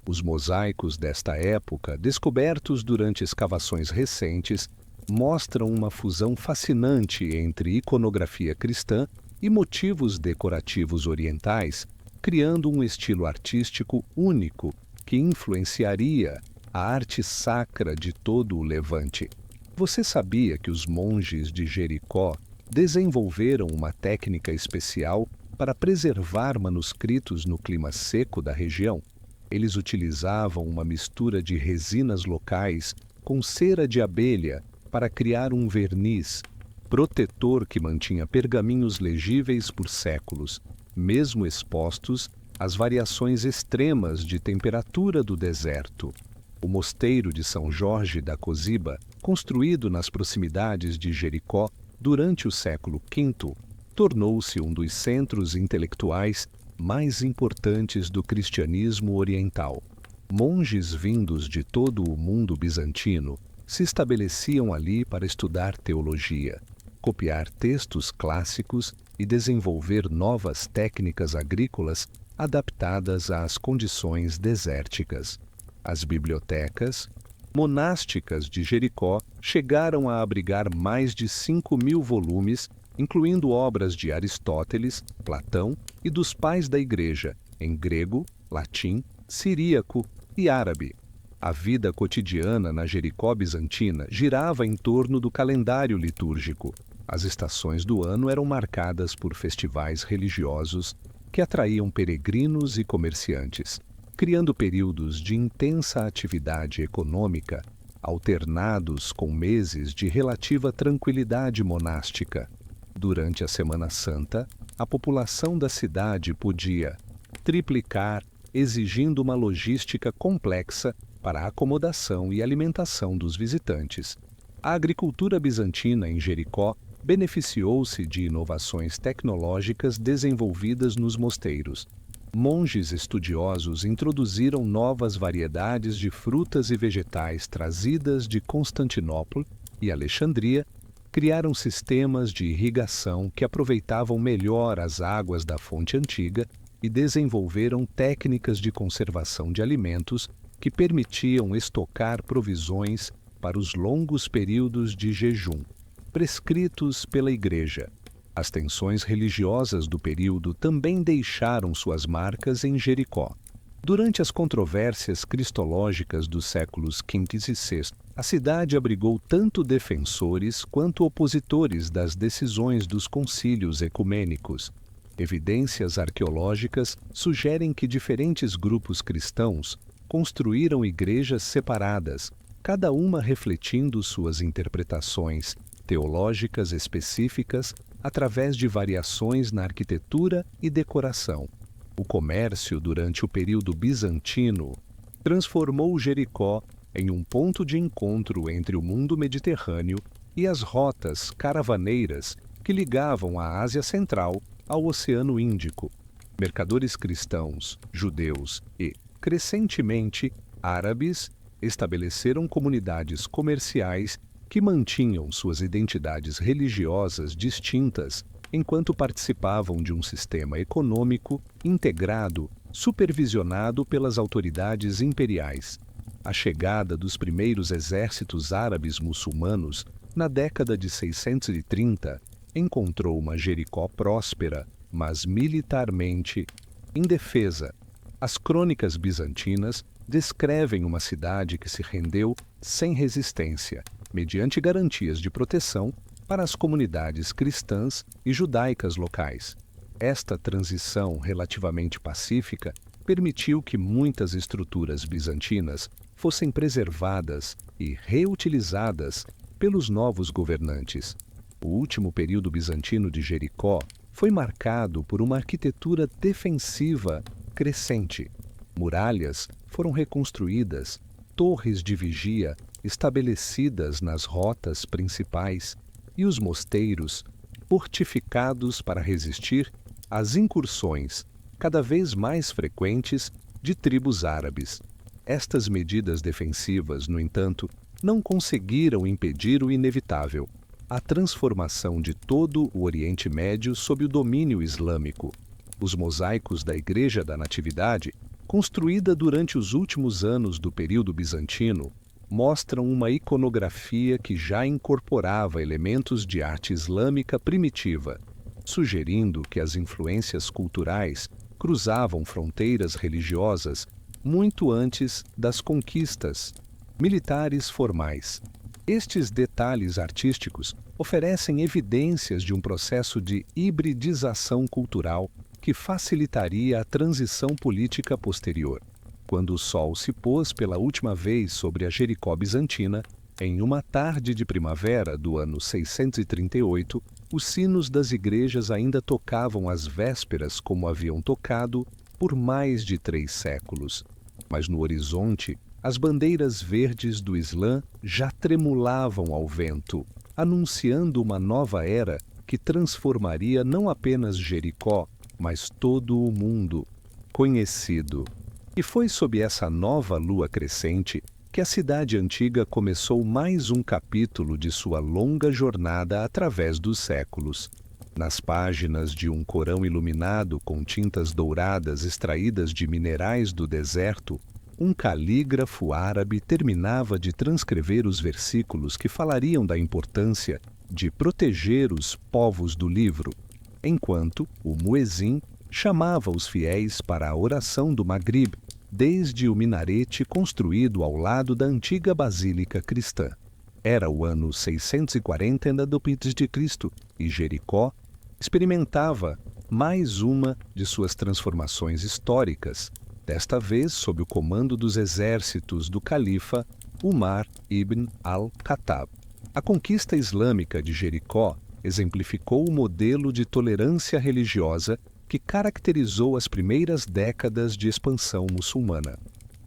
Os mosaicos desta época, descobertos durante escavações recentes, mostram uma fusão fascinante entre iconografia cristã e motivos decorativos orientais, criando um estilo artístico único que influenciaria a arte sacra de todo o Levante. Você sabia que os monges de Jericó desenvolveram uma técnica especial para preservar manuscritos no clima seco da região? Eles utilizavam uma mistura de resinas locais com cera de abelha para criar um verniz protetor que mantinha pergaminhos legíveis por séculos, mesmo expostos às variações extremas de temperatura do deserto. O mosteiro de São Jorge da Cosiba, construído nas proximidades de Jericó durante o século V, tornou-se um dos centros intelectuais mais importantes do cristianismo oriental. Monges vindos de todo o mundo bizantino se estabeleciam ali para estudar teologia, copiar textos clássicos e desenvolver novas técnicas agrícolas adaptadas às condições desérticas. As bibliotecas monásticas de Jericó chegaram a abrigar mais de 5.000 volumes, incluindo obras de Aristóteles, Platão e dos pais da Igreja, em grego, latim, siríaco e árabe. A vida cotidiana na Jericó bizantina girava em torno do calendário litúrgico. As estações do ano eram marcadas por festivais religiosos que atraíam peregrinos e comerciantes, criando períodos de intensa atividade econômica, alternados com meses de relativa tranquilidade monástica. Durante a Semana Santa, a população da cidade podia triplicar, exigindo uma logística complexa para a acomodação e alimentação dos visitantes. A agricultura bizantina em Jericó beneficiou-se de inovações tecnológicas desenvolvidas nos mosteiros. Monges estudiosos introduziram novas variedades de frutas e vegetais trazidas de Constantinopla e Alexandria, criaram sistemas de irrigação que aproveitavam melhor as águas da fonte antiga e desenvolveram técnicas de conservação de alimentos que permitiam estocar provisões para os longos períodos de jejum, prescritos pela Igreja. As tensões religiosas do período também deixaram suas marcas em Jericó. Durante as controvérsias cristológicas dos séculos V e VI, a cidade abrigou tanto defensores quanto opositores das decisões dos concílios ecumênicos. Evidências arqueológicas sugerem que diferentes grupos cristãos construíram igrejas separadas, cada uma refletindo suas interpretações teológicas específicas através de variações na arquitetura e decoração. O comércio durante o período bizantino transformou Jericó em um ponto de encontro entre o mundo mediterrâneo e as rotas caravaneiras que ligavam a Ásia Central ao Oceano Índico. Mercadores cristãos, judeus e, crescentemente, árabes estabeleceram comunidades comerciais que mantinham suas identidades religiosas distintas enquanto participavam de um sistema econômico integrado, supervisionado pelas autoridades imperiais. A chegada dos primeiros exércitos árabes muçulmanos na década de 630 encontrou uma Jericó próspera, mas militarmente indefesa. As crônicas bizantinas descrevem uma cidade que se rendeu sem resistência, mediante garantias de proteção para as comunidades cristãs e judaicas locais. Esta transição relativamente pacífica permitiu que muitas estruturas bizantinas fossem preservadas e reutilizadas pelos novos governantes. O último período bizantino de Jericó foi marcado por uma arquitetura defensiva crescente. Muralhas foram reconstruídas, torres de vigia estabelecidas nas rotas principais e os mosteiros fortificados para resistir às incursões cada vez mais frequentes de tribos árabes. Estas medidas defensivas, no entanto, não conseguiram impedir o inevitável: a transformação de todo o Oriente Médio sob o domínio islâmico. Os mosaicos da Igreja da Natividade, construída durante os últimos anos do período bizantino, mostram uma iconografia que já incorporava elementos de arte islâmica primitiva, sugerindo que as influências culturais cruzavam fronteiras religiosas muito antes das conquistas militares formais. Estes detalhes artísticos oferecem evidências de um processo de hibridização cultural que facilitaria a transição política posterior. Quando o sol se pôs pela última vez sobre a Jericó bizantina, em uma tarde de primavera do ano 638, os sinos das igrejas ainda tocavam as vésperas como haviam tocado por mais de 3 séculos. Mas no horizonte, as bandeiras verdes do Islã já tremulavam ao vento, anunciando uma nova era que transformaria não apenas Jericó, mas todo o mundo conhecido. E foi sob essa nova lua crescente que a cidade antiga começou mais um capítulo de sua longa jornada através dos séculos. Nas páginas de um Corão iluminado com tintas douradas extraídas de minerais do deserto, um calígrafo árabe terminava de transcrever os versículos que falariam da importância de proteger os povos do livro, enquanto o muezim chamava os fiéis para a oração do Magrib, desde o minarete construído ao lado da antiga basílica cristã. Era o ano 640 d.C. e Jericó experimentava mais uma de suas transformações históricas, desta vez sob o comando dos exércitos do califa Umar ibn al-Khattab. A conquista islâmica de Jericó exemplificou o modelo de tolerância religiosa que caracterizou as primeiras décadas de expansão muçulmana.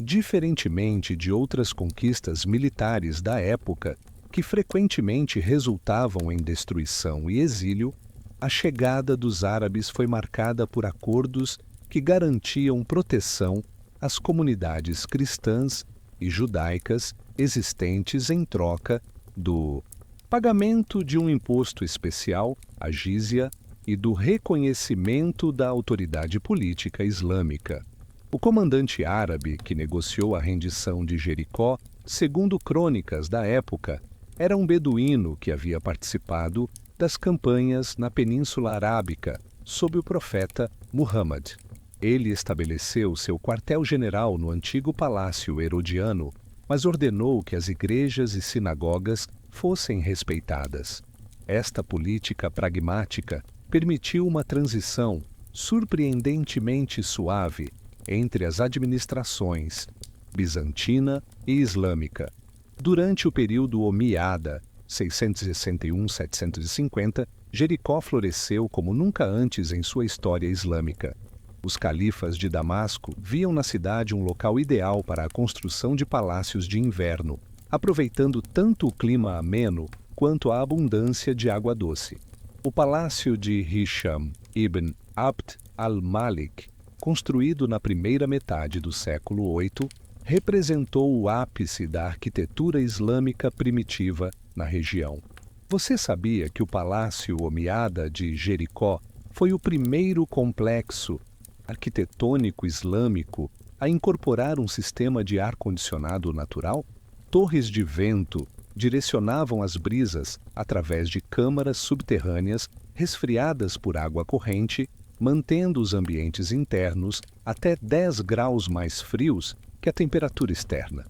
Diferentemente de outras conquistas militares da época, que frequentemente resultavam em destruição e exílio, a chegada dos árabes foi marcada por acordos que garantiam proteção às comunidades cristãs e judaicas existentes em troca do pagamento de um imposto especial, a jízia, e do reconhecimento da autoridade política islâmica. O comandante árabe que negociou a rendição de Jericó, segundo crônicas da época, era um beduíno que havia participado das campanhas na Península Arábica sob o profeta Muhammad. Ele estabeleceu seu quartel-general no antigo palácio herodiano, mas ordenou que as igrejas e sinagogas fossem respeitadas. Esta política pragmática permitiu uma transição surpreendentemente suave entre as administrações bizantina e islâmica. Durante o período omíada, 661-750, Jericó floresceu como nunca antes em sua história islâmica. Os califas de Damasco viam na cidade um local ideal para a construção de palácios de inverno, aproveitando tanto o clima ameno quanto a abundância de água doce. O palácio de Hisham ibn Abd al-Malik, construído na primeira metade do século VIII, representou o ápice da arquitetura islâmica primitiva na região. Você sabia que o Palácio Omíada de Jericó foi o primeiro complexo arquitetônico islâmico a incorporar um sistema de ar-condicionado natural? Torres de vento direcionavam as brisas através de câmaras subterrâneas resfriadas por água corrente, mantendo os ambientes internos até 10 graus mais frios que a temperatura externa.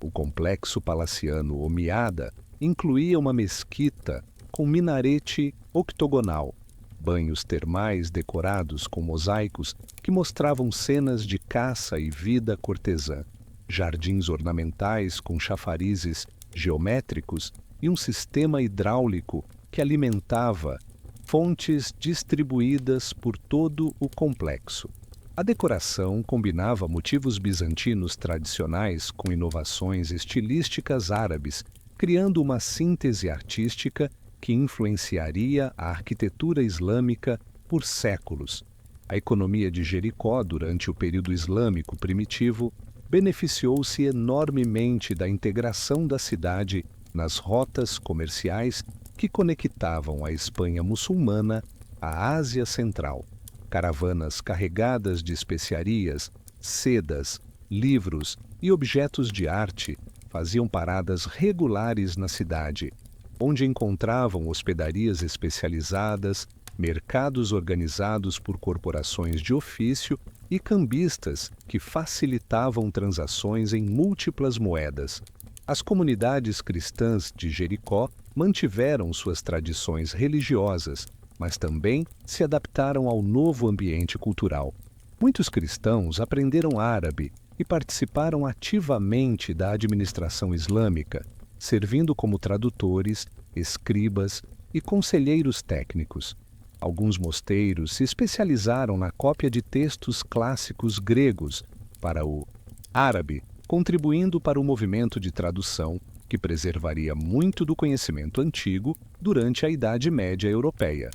O complexo palaciano Omíada incluía uma mesquita com minarete octogonal, banhos termais decorados com mosaicos que mostravam cenas de caça e vida cortesã, jardins ornamentais com chafarizes geométricos e um sistema hidráulico que alimentava fontes distribuídas por todo o complexo. A decoração combinava motivos bizantinos tradicionais com inovações estilísticas árabes, criando uma síntese artística que influenciaria a arquitetura islâmica por séculos. A economia de Jericó, durante o período islâmico primitivo, beneficiou-se enormemente da integração da cidade nas rotas comerciais que conectavam a Espanha muçulmana à Ásia Central. Caravanas carregadas de especiarias, sedas, livros e objetos de arte faziam paradas regulares na cidade, onde encontravam hospedarias especializadas, mercados organizados por corporações de ofício e cambistas que facilitavam transações em múltiplas moedas. As comunidades cristãs de Jericó mantiveram suas tradições religiosas, mas também se adaptaram ao novo ambiente cultural. Muitos cristãos aprenderam árabe e participaram ativamente da administração islâmica, servindo como tradutores, escribas e conselheiros técnicos. Alguns mosteiros se especializaram na cópia de textos clássicos gregos para o árabe, contribuindo para o movimento de tradução que preservaria muito do conhecimento antigo durante a Idade Média Europeia.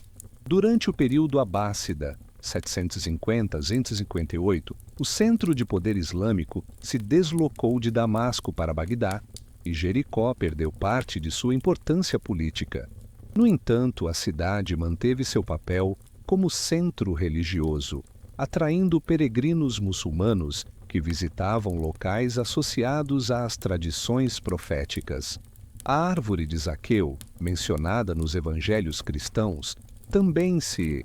Durante o período abássida, 750 a 258, o centro de poder islâmico se deslocou de Damasco para Bagdá e Jericó perdeu parte de sua importância política. No entanto, a cidade manteve seu papel como centro religioso, atraindo peregrinos muçulmanos que visitavam locais associados às tradições proféticas. A árvore de Zaqueu, mencionada nos evangelhos cristãos, também se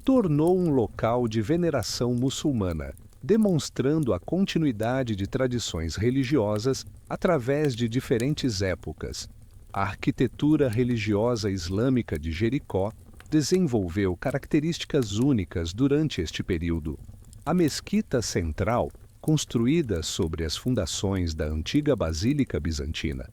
tornou um local de veneração muçulmana, demonstrando a continuidade de tradições religiosas através de diferentes épocas. A arquitetura religiosa islâmica de Jericó desenvolveu características únicas durante este período. A mesquita central, construída sobre as fundações da antiga Basílica Bizantina,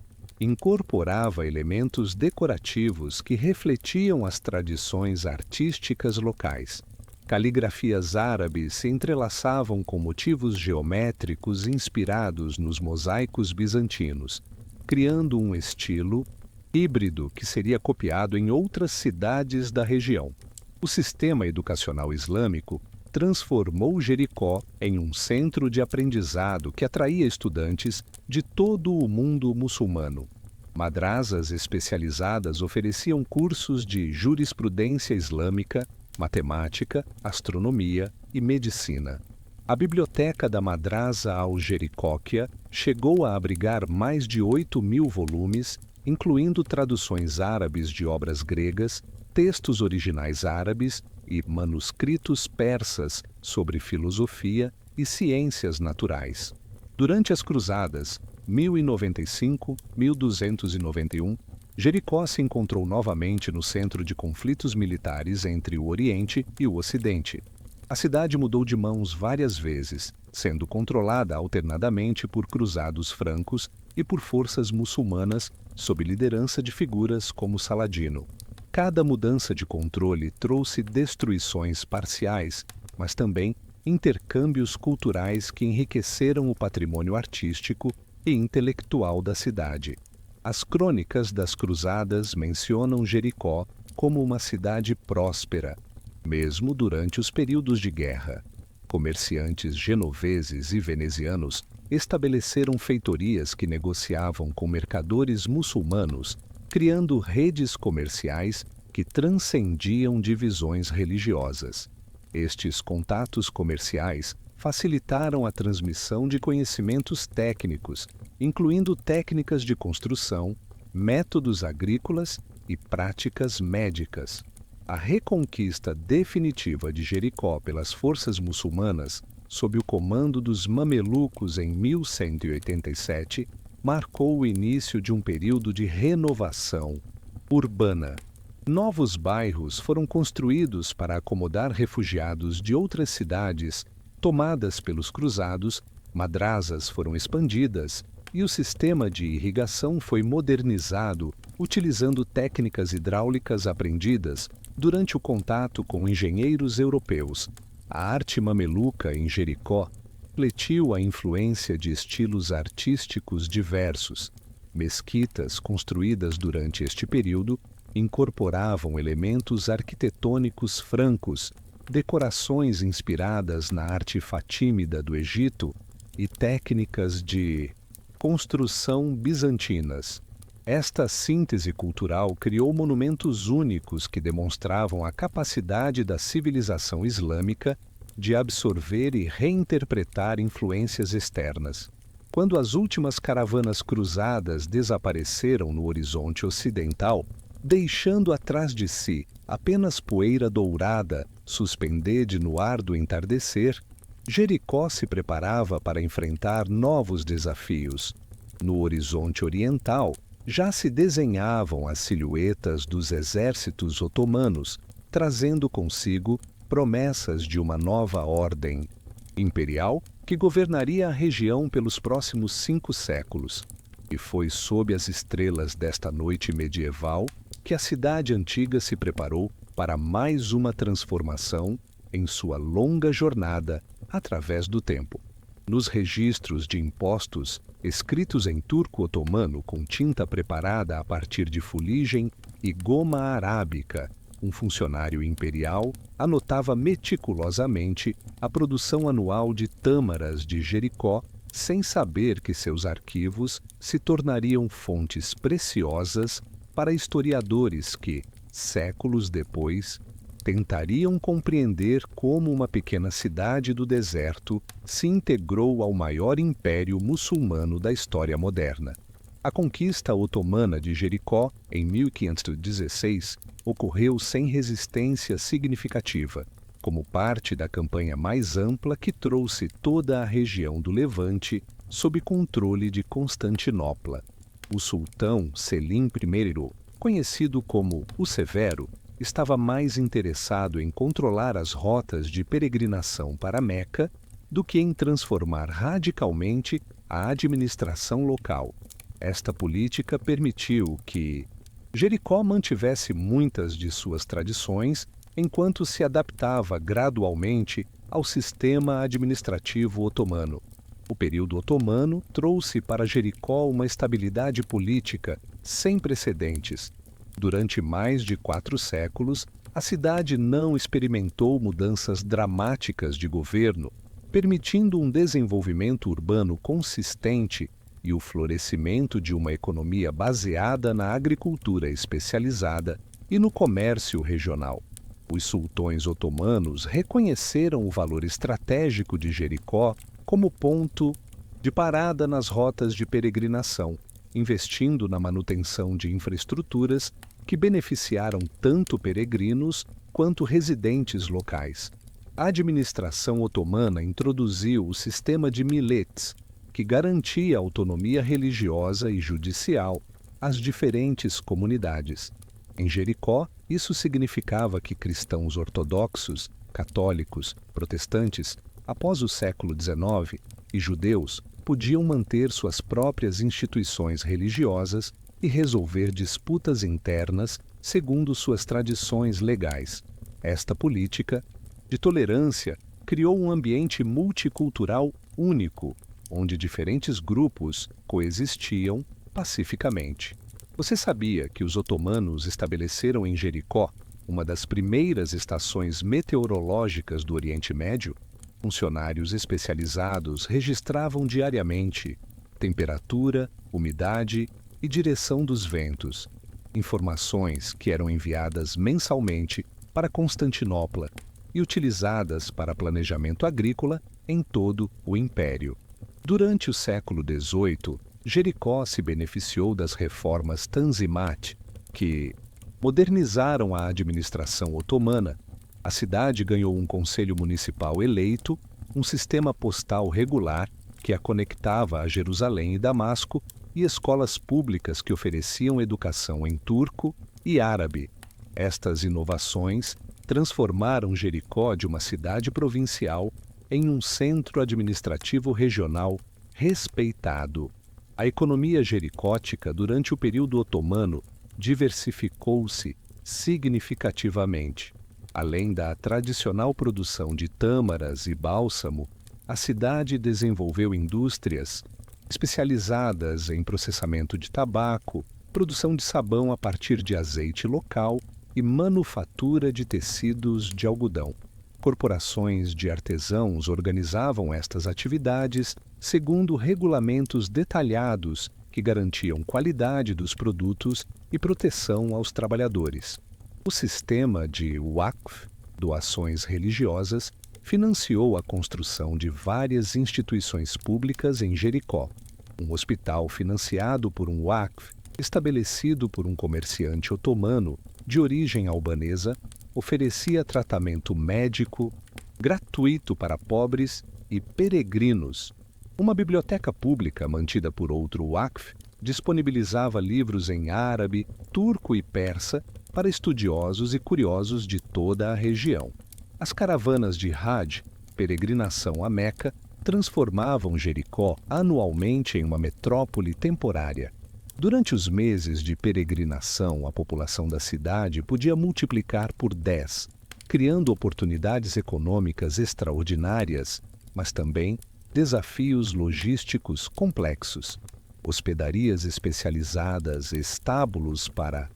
incorporava elementos decorativos que refletiam as tradições artísticas locais. Caligrafias árabes se entrelaçavam com motivos geométricos inspirados nos mosaicos bizantinos, criando um estilo híbrido que seria copiado em outras cidades da região. O sistema educacional islâmico transformou Jericó em um centro de aprendizado que atraía estudantes de todo o mundo muçulmano. Madrasas especializadas ofereciam cursos de jurisprudência islâmica, matemática, astronomia e medicina. A biblioteca da Madrasa al-Jericóquia chegou a abrigar mais de 8.000 volumes, incluindo traduções árabes de obras gregas, textos originais árabes e manuscritos persas sobre filosofia e ciências naturais. Durante as Cruzadas, 1095-1291, Jericó se encontrou novamente no centro de conflitos militares entre o Oriente e o Ocidente. A cidade mudou de mãos várias vezes, sendo controlada alternadamente por cruzados francos e por forças muçulmanas sob liderança de figuras como Saladino. Cada mudança de controle trouxe destruições parciais, mas também intercâmbios culturais que enriqueceram o patrimônio artístico e intelectual da cidade. As crônicas das Cruzadas mencionam Jericó como uma cidade próspera, mesmo durante os períodos de guerra. Comerciantes genoveses e venezianos estabeleceram feitorias que negociavam com mercadores muçulmanos, criando redes comerciais que transcendiam divisões religiosas. Estes contatos comerciais facilitaram a transmissão de conhecimentos técnicos, incluindo técnicas de construção, métodos agrícolas e práticas médicas. A reconquista definitiva de Jericó pelas forças muçulmanas, sob o comando dos mamelucos em 1187, marcou o início de um período de renovação urbana. Novos bairros foram construídos para acomodar refugiados de outras cidades tomadas pelos cruzados, madrasas foram expandidas e o sistema de irrigação foi modernizado utilizando técnicas hidráulicas aprendidas durante o contato com engenheiros europeus. A arte mameluca em Jericó refletiu a influência de estilos artísticos diversos. Mesquitas construídas durante este período incorporavam elementos arquitetônicos francos, decorações inspiradas na arte fatímida do Egito e técnicas de construção bizantinas. Esta síntese cultural criou monumentos únicos que demonstravam a capacidade da civilização islâmica de absorver e reinterpretar influências externas. Quando as últimas caravanas cruzadas desapareceram no horizonte ocidental, deixando atrás de si apenas poeira dourada suspendida no ar do entardecer, Jericó se preparava para enfrentar novos desafios. No horizonte oriental, já se desenhavam as silhuetas dos exércitos otomanos, trazendo consigo promessas de uma nova ordem imperial que governaria a região pelos próximos 5 séculos. E foi sob as estrelas desta noite medieval que a cidade antiga se preparou para mais uma transformação em sua longa jornada através do tempo. Nos registros de impostos, escritos em turco otomano com tinta preparada a partir de fuligem e goma arábica, um funcionário imperial, anotava meticulosamente a produção anual de tâmaras de Jericó, sem saber que seus arquivos se tornariam fontes preciosas para historiadores que, séculos depois, tentariam compreender como uma pequena cidade do deserto se integrou ao maior império muçulmano da história moderna. A conquista otomana de Jericó, em 1516, ocorreu sem resistência significativa, como parte da campanha mais ampla que trouxe toda a região do Levante sob controle de Constantinopla. O sultão Selim I, conhecido como o Severo, estava mais interessado em controlar as rotas de peregrinação para Meca do que em transformar radicalmente a administração local. Esta política permitiu que Jericó mantivesse muitas de suas tradições enquanto se adaptava gradualmente ao sistema administrativo otomano. O período otomano trouxe para Jericó uma estabilidade política sem precedentes. Durante mais de 4 séculos, a cidade não experimentou mudanças dramáticas de governo, permitindo um desenvolvimento urbano consistente e o florescimento de uma economia baseada na agricultura especializada e no comércio regional. Os sultões otomanos reconheceram o valor estratégico de Jericó como ponto de parada nas rotas de peregrinação, investindo na manutenção de infraestruturas que beneficiaram tanto peregrinos quanto residentes locais. A administração otomana introduziu o sistema de milets, que garantia autonomia religiosa e judicial às diferentes comunidades. Em Jericó, isso significava que cristãos ortodoxos, católicos, protestantes, após o século XIX, e judeus podiam manter suas próprias instituições religiosas e resolver disputas internas segundo suas tradições legais. Esta política de tolerância criou um ambiente multicultural único, onde diferentes grupos coexistiam pacificamente. Você sabia que os otomanos estabeleceram em Jericó uma das primeiras estações meteorológicas do Oriente Médio? Funcionários especializados registravam diariamente temperatura, umidade e direção dos ventos, informações que eram enviadas mensalmente para Constantinopla e utilizadas para planejamento agrícola em todo o império. Durante o século XVIII, Jericó se beneficiou das reformas Tanzimat, que modernizaram a administração otomana. A cidade ganhou um conselho municipal eleito, um sistema postal regular que a conectava a Jerusalém e Damasco e escolas públicas que ofereciam educação em turco e árabe. Estas inovações transformaram Jericó de uma cidade provincial em um centro administrativo regional respeitado. A economia jericótica durante o período otomano diversificou-se significativamente. Além da tradicional produção de tâmaras e bálsamo, a cidade desenvolveu indústrias especializadas em processamento de tabaco, produção de sabão a partir de azeite local e manufatura de tecidos de algodão. Corporações de artesãos organizavam estas atividades segundo regulamentos detalhados que garantiam qualidade dos produtos e proteção aos trabalhadores. O sistema de Waqf, doações religiosas, financiou a construção de várias instituições públicas em Jericó. Um hospital financiado por um Waqf, estabelecido por um comerciante otomano de origem albanesa, oferecia tratamento médico gratuito para pobres e peregrinos. Uma biblioteca pública mantida por outro Waqf disponibilizava livros em árabe, turco e persa para estudiosos e curiosos de toda a região. As caravanas de Hajj, peregrinação a Meca, transformavam Jericó anualmente em uma metrópole temporária. Durante os meses de peregrinação, a população da cidade podia multiplicar por 10, criando oportunidades econômicas extraordinárias, mas também desafios logísticos complexos. Hospedarias especializadas, estábulos para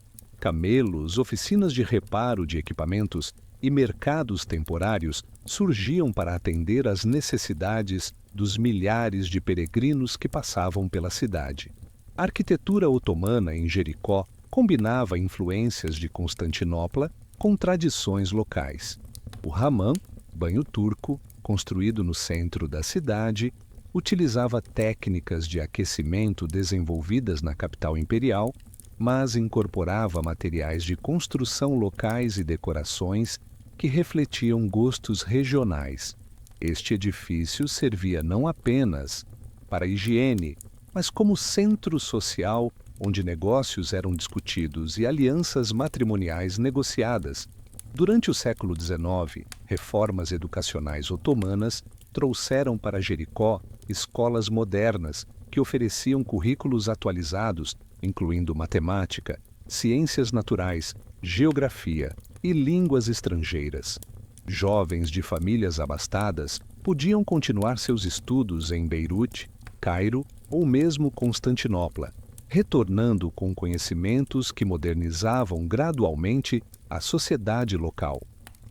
camelos, oficinas de reparo de equipamentos e mercados temporários surgiam para atender às necessidades dos milhares de peregrinos que passavam pela cidade. A arquitetura otomana em Jericó combinava influências de Constantinopla com tradições locais. O hammam, banho turco, construído no centro da cidade, utilizava técnicas de aquecimento desenvolvidas na capital imperial, mas incorporava materiais de construção locais e decorações que refletiam gostos regionais. Este edifício servia não apenas para a higiene, mas como centro social onde negócios eram discutidos e alianças matrimoniais negociadas. Durante o século XIX, reformas educacionais otomanas trouxeram para Jericó escolas modernas que ofereciam currículos atualizados, incluindo matemática, ciências naturais, geografia e línguas estrangeiras. Jovens de famílias abastadas podiam continuar seus estudos em Beirute, Cairo ou mesmo Constantinopla, retornando com conhecimentos que modernizavam gradualmente a sociedade local.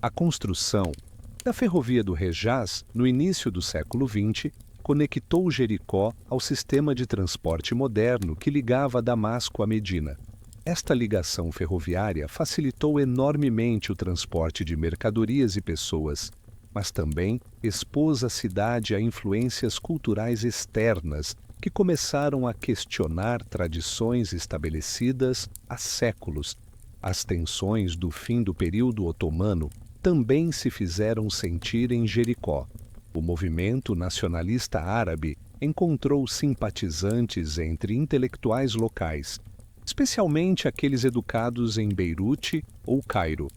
A construção da ferrovia do Hejaz, no início do século XX, conectou Jericó ao sistema de transporte moderno que ligava Damasco a Medina. Esta ligação ferroviária facilitou enormemente o transporte de mercadorias e pessoas, mas também expôs a cidade a influências culturais externas que começaram a questionar tradições estabelecidas há séculos. As tensões do fim do período otomano também se fizeram sentir em Jericó. O movimento nacionalista árabe encontrou simpatizantes entre intelectuais locais, especialmente aqueles educados em Beirute ou Cairo.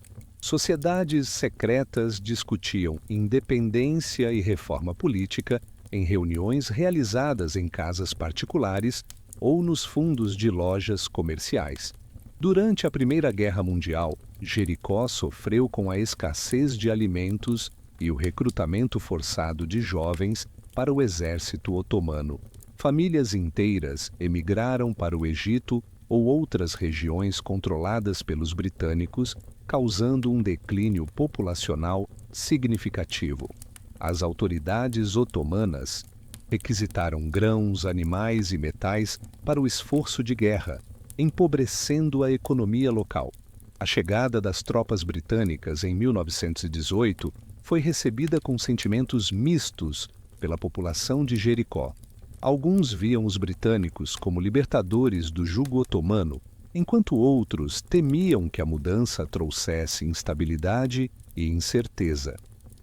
Sociedades secretas discutiam independência e reforma política em reuniões realizadas em casas particulares ou nos fundos de lojas comerciais. Durante a Primeira Guerra Mundial, Jericó sofreu com a escassez de alimentos e o recrutamento forçado de jovens para o exército otomano. Famílias inteiras emigraram para o Egito ou outras regiões controladas pelos britânicos, causando um declínio populacional significativo. As autoridades otomanas requisitaram grãos, animais e metais para o esforço de guerra, empobrecendo a economia local. A chegada das tropas britânicas em 1918 foi recebida com sentimentos mistos pela população de Jericó. Alguns viam os britânicos como libertadores do jugo otomano, enquanto outros temiam que a mudança trouxesse instabilidade e incerteza.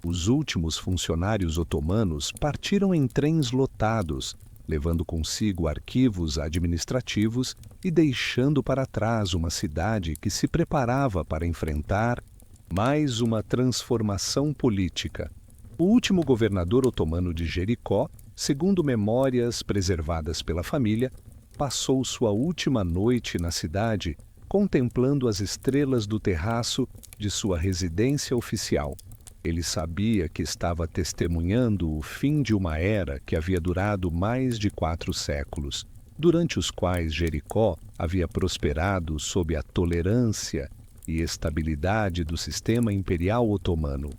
Os últimos funcionários otomanos partiram em trens lotados, levando consigo arquivos administrativos e deixando para trás uma cidade que se preparava para enfrentar mais uma transformação política. O último governador otomano de Jericó, segundo memórias preservadas pela família, passou sua última noite na cidade contemplando as estrelas do terraço de sua residência oficial. Ele sabia que estava testemunhando o fim de uma era que havia durado mais de 4 séculos, durante os quais Jericó havia prosperado sob a tolerância e estabilidade do sistema imperial otomano.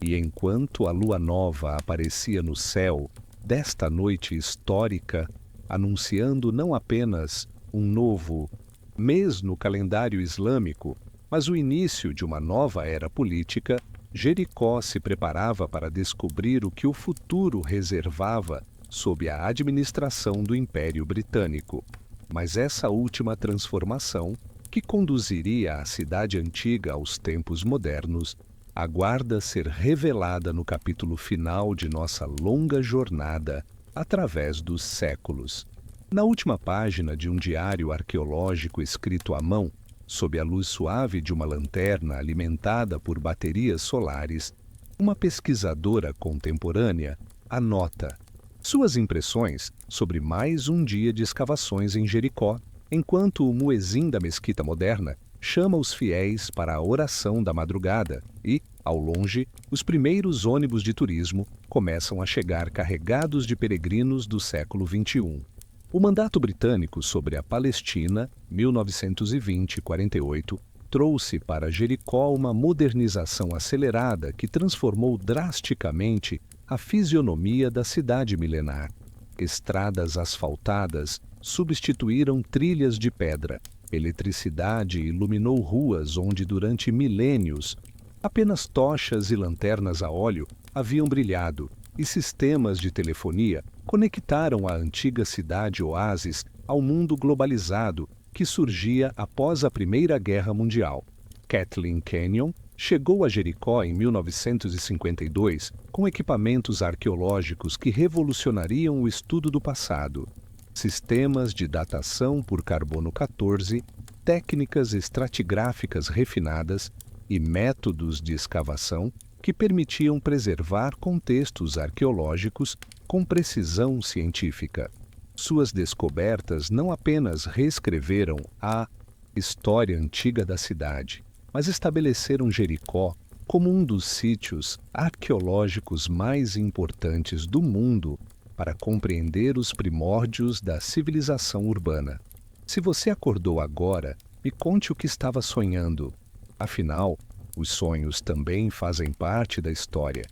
E enquanto a lua nova aparecia no céu desta noite histórica, anunciando não apenas um novo mês no calendário islâmico, mas o início de uma nova era política, Jericó se preparava para descobrir o que o futuro reservava sob a administração do Império Britânico. Mas essa última transformação, que conduziria a cidade antiga aos tempos modernos, aguarda ser revelada no capítulo final de nossa longa jornada através dos séculos. Na última página de um diário arqueológico escrito à mão, sob a luz suave de uma lanterna alimentada por baterias solares, uma pesquisadora contemporânea anota suas impressões sobre mais um dia de escavações em Jericó, enquanto o muezim da mesquita moderna chama os fiéis para a oração da madrugada e, ao longe, os primeiros ônibus de turismo começam a chegar carregados de peregrinos do século XXI. O mandato britânico sobre a Palestina, 1920-48, trouxe para Jericó uma modernização acelerada que transformou drasticamente a fisionomia da cidade milenar. Estradas asfaltadas substituíram trilhas de pedra. Eletricidade iluminou ruas onde, durante milênios, apenas tochas e lanternas a óleo haviam brilhado, e sistemas de telefonia conectaram a antiga cidade-oásis ao mundo globalizado que surgia após a Primeira Guerra Mundial. Kathleen Kenyon chegou a Jericó em 1952 com equipamentos arqueológicos que revolucionariam o estudo do passado. Sistemas de datação por carbono 14, técnicas estratigráficas refinadas e métodos de escavação que permitiam preservar contextos arqueológicos com precisão científica. Suas descobertas não apenas reescreveram a história antiga da cidade, mas estabeleceram Jericó como um dos sítios arqueológicos mais importantes do mundo para compreender os primórdios da civilização urbana. Se você acordou agora, me conte o que estava sonhando. Afinal, os sonhos também fazem parte da história.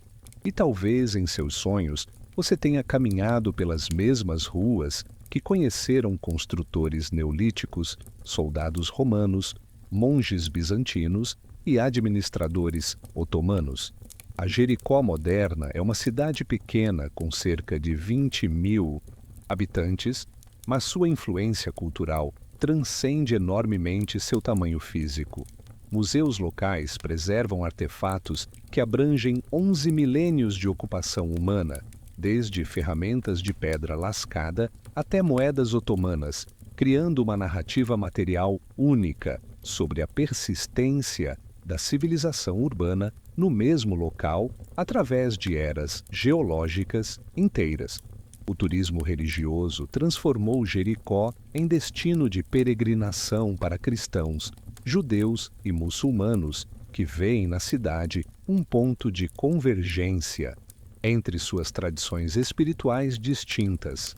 E talvez em seus sonhos você tenha caminhado pelas mesmas ruas que conheceram construtores neolíticos, soldados romanos, monges bizantinos e administradores otomanos. A Jericó moderna é uma cidade pequena com cerca de 20.000 habitantes, mas sua influência cultural transcende enormemente seu tamanho físico. Museus locais preservam artefatos que abrangem 11 milênios de ocupação humana, desde ferramentas de pedra lascada até moedas otomanas, criando uma narrativa material única sobre a persistência da civilização urbana no mesmo local através de eras geológicas inteiras. O turismo religioso transformou Jericó em destino de peregrinação para cristãos, judeus e muçulmanos que veem na cidade um ponto de convergência entre suas tradições espirituais distintas.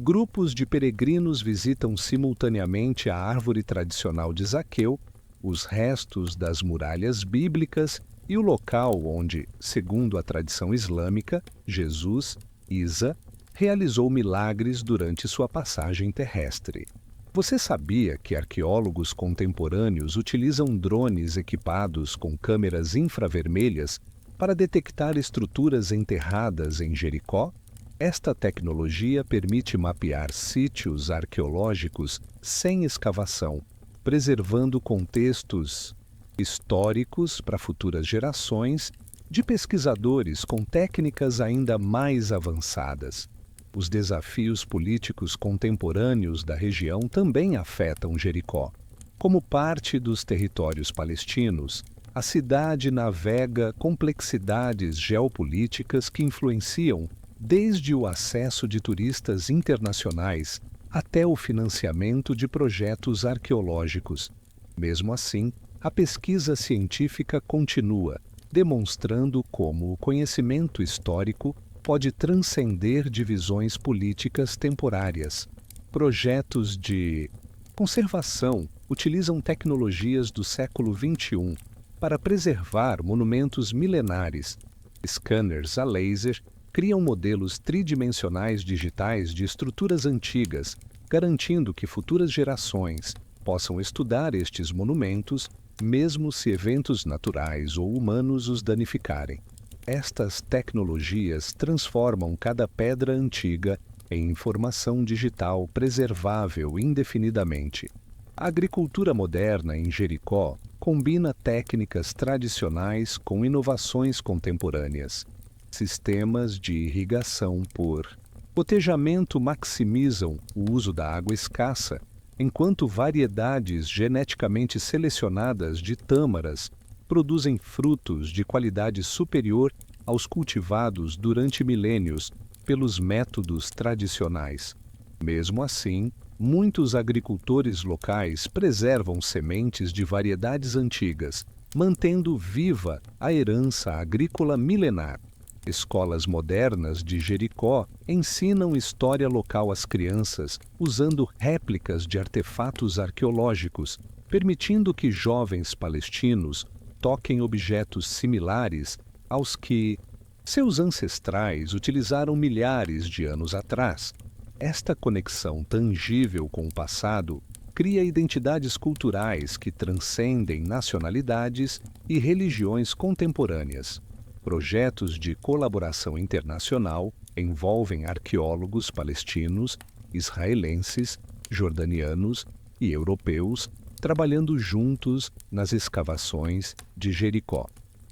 Grupos de peregrinos visitam simultaneamente a árvore tradicional de Zaqueu, os restos das muralhas bíblicas e o local onde, segundo a tradição islâmica, Jesus, Isa, realizou milagres durante sua passagem terrestre. Você sabia que arqueólogos contemporâneos utilizam drones equipados com câmeras infravermelhas para detectar estruturas enterradas em Jericó? Esta tecnologia permite mapear sítios arqueológicos sem escavação, preservando contextos históricos para futuras gerações de pesquisadores com técnicas ainda mais avançadas. Os desafios políticos contemporâneos da região também afetam Jericó. Como parte dos territórios palestinos, a cidade navega complexidades geopolíticas que influenciam desde o acesso de turistas internacionais até o financiamento de projetos arqueológicos. Mesmo assim, a pesquisa científica continua, demonstrando como o conhecimento histórico pode transcender divisões políticas temporárias. Projetos de conservação utilizam tecnologias do século XXI para preservar monumentos milenares. Scanners a laser criam modelos tridimensionais digitais de estruturas antigas, garantindo que futuras gerações possam estudar estes monumentos, mesmo se eventos naturais ou humanos os danificarem. Estas tecnologias transformam cada pedra antiga em informação digital preservável indefinidamente. A agricultura moderna em Jericó combina técnicas tradicionais com inovações contemporâneas. Sistemas de irrigação por gotejamento maximizam o uso da água escassa, enquanto variedades geneticamente selecionadas de tâmaras produzem frutos de qualidade superior aos cultivados durante milênios pelos métodos tradicionais. Mesmo assim, muitos agricultores locais preservam sementes de variedades antigas, mantendo viva a herança agrícola milenar. Escolas modernas de Jericó ensinam história local às crianças usando réplicas de artefatos arqueológicos, permitindo que jovens palestinos toquem objetos similares aos que seus ancestrais utilizaram milhares de anos atrás. Esta conexão tangível com o passado cria identidades culturais que transcendem nacionalidades e religiões contemporâneas. Projetos de colaboração internacional envolvem arqueólogos palestinos, israelenses, jordanianos e europeus trabalhando juntos nas escavações de Jericó.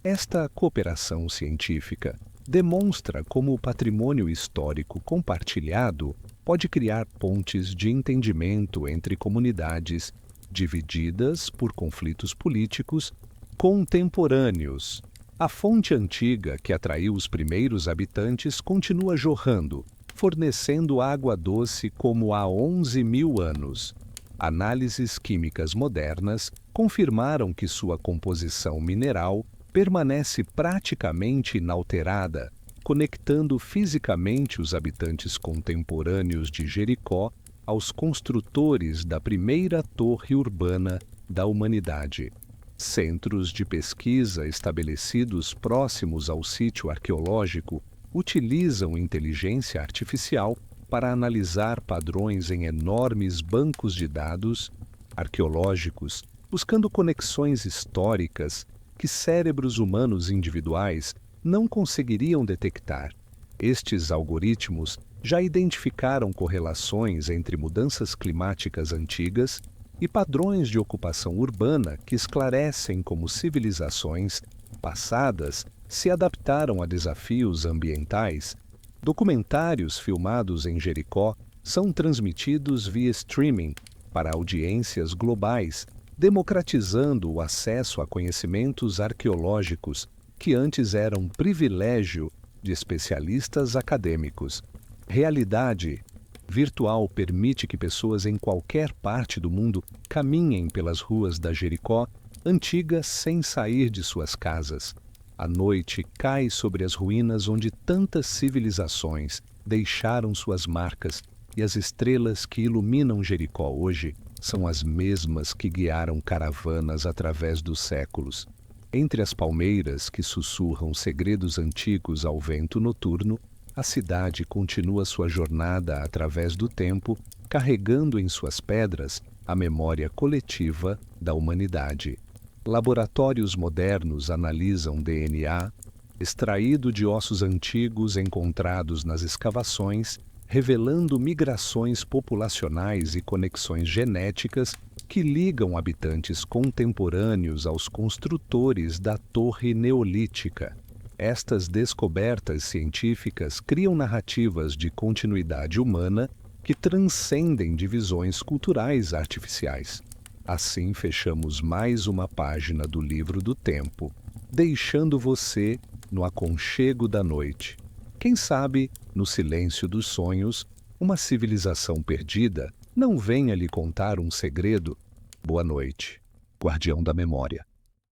Esta cooperação científica demonstra como o patrimônio histórico compartilhado pode criar pontes de entendimento entre comunidades divididas por conflitos políticos contemporâneos. A fonte antiga que atraiu os primeiros habitantes continua jorrando, fornecendo água doce como há 11.000 anos. Análises químicas modernas confirmaram que sua composição mineral permanece praticamente inalterada, conectando fisicamente os habitantes contemporâneos de Jericó aos construtores da primeira torre urbana da humanidade. Centros de pesquisa estabelecidos próximos ao sítio arqueológico utilizam inteligência artificial para analisar padrões em enormes bancos de dados arqueológicos, buscando conexões históricas que cérebros humanos individuais não conseguiriam detectar. Estes algoritmos já identificaram correlações entre mudanças climáticas antigas e padrões de ocupação urbana que esclarecem como civilizações passadas se adaptaram a desafios ambientais. Documentários filmados em Jericó são transmitidos via streaming para audiências globais, democratizando o acesso a conhecimentos arqueológicos que antes eram privilégio de especialistas acadêmicos. Realidade virtual permite que pessoas em qualquer parte do mundo caminhem pelas ruas da Jericó antiga sem sair de suas casas. A noite cai sobre as ruínas onde tantas civilizações deixaram suas marcas e as estrelas que iluminam Jericó hoje são as mesmas que guiaram caravanas através dos séculos. Entre as palmeiras que sussurram segredos antigos ao vento noturno, a cidade continua sua jornada através do tempo, carregando em suas pedras a memória coletiva da humanidade. Laboratórios modernos analisam DNA, extraído de ossos antigos encontrados nas escavações, revelando migrações populacionais e conexões genéticas que ligam habitantes contemporâneos aos construtores da Torre Neolítica. Estas descobertas científicas criam narrativas de continuidade humana que transcendem divisões culturais artificiais. Assim fechamos mais uma página do Livro do Tempo, deixando você no aconchego da noite. Quem sabe, no silêncio dos sonhos, uma civilização perdida não venha lhe contar um segredo. Boa noite, guardião da memória.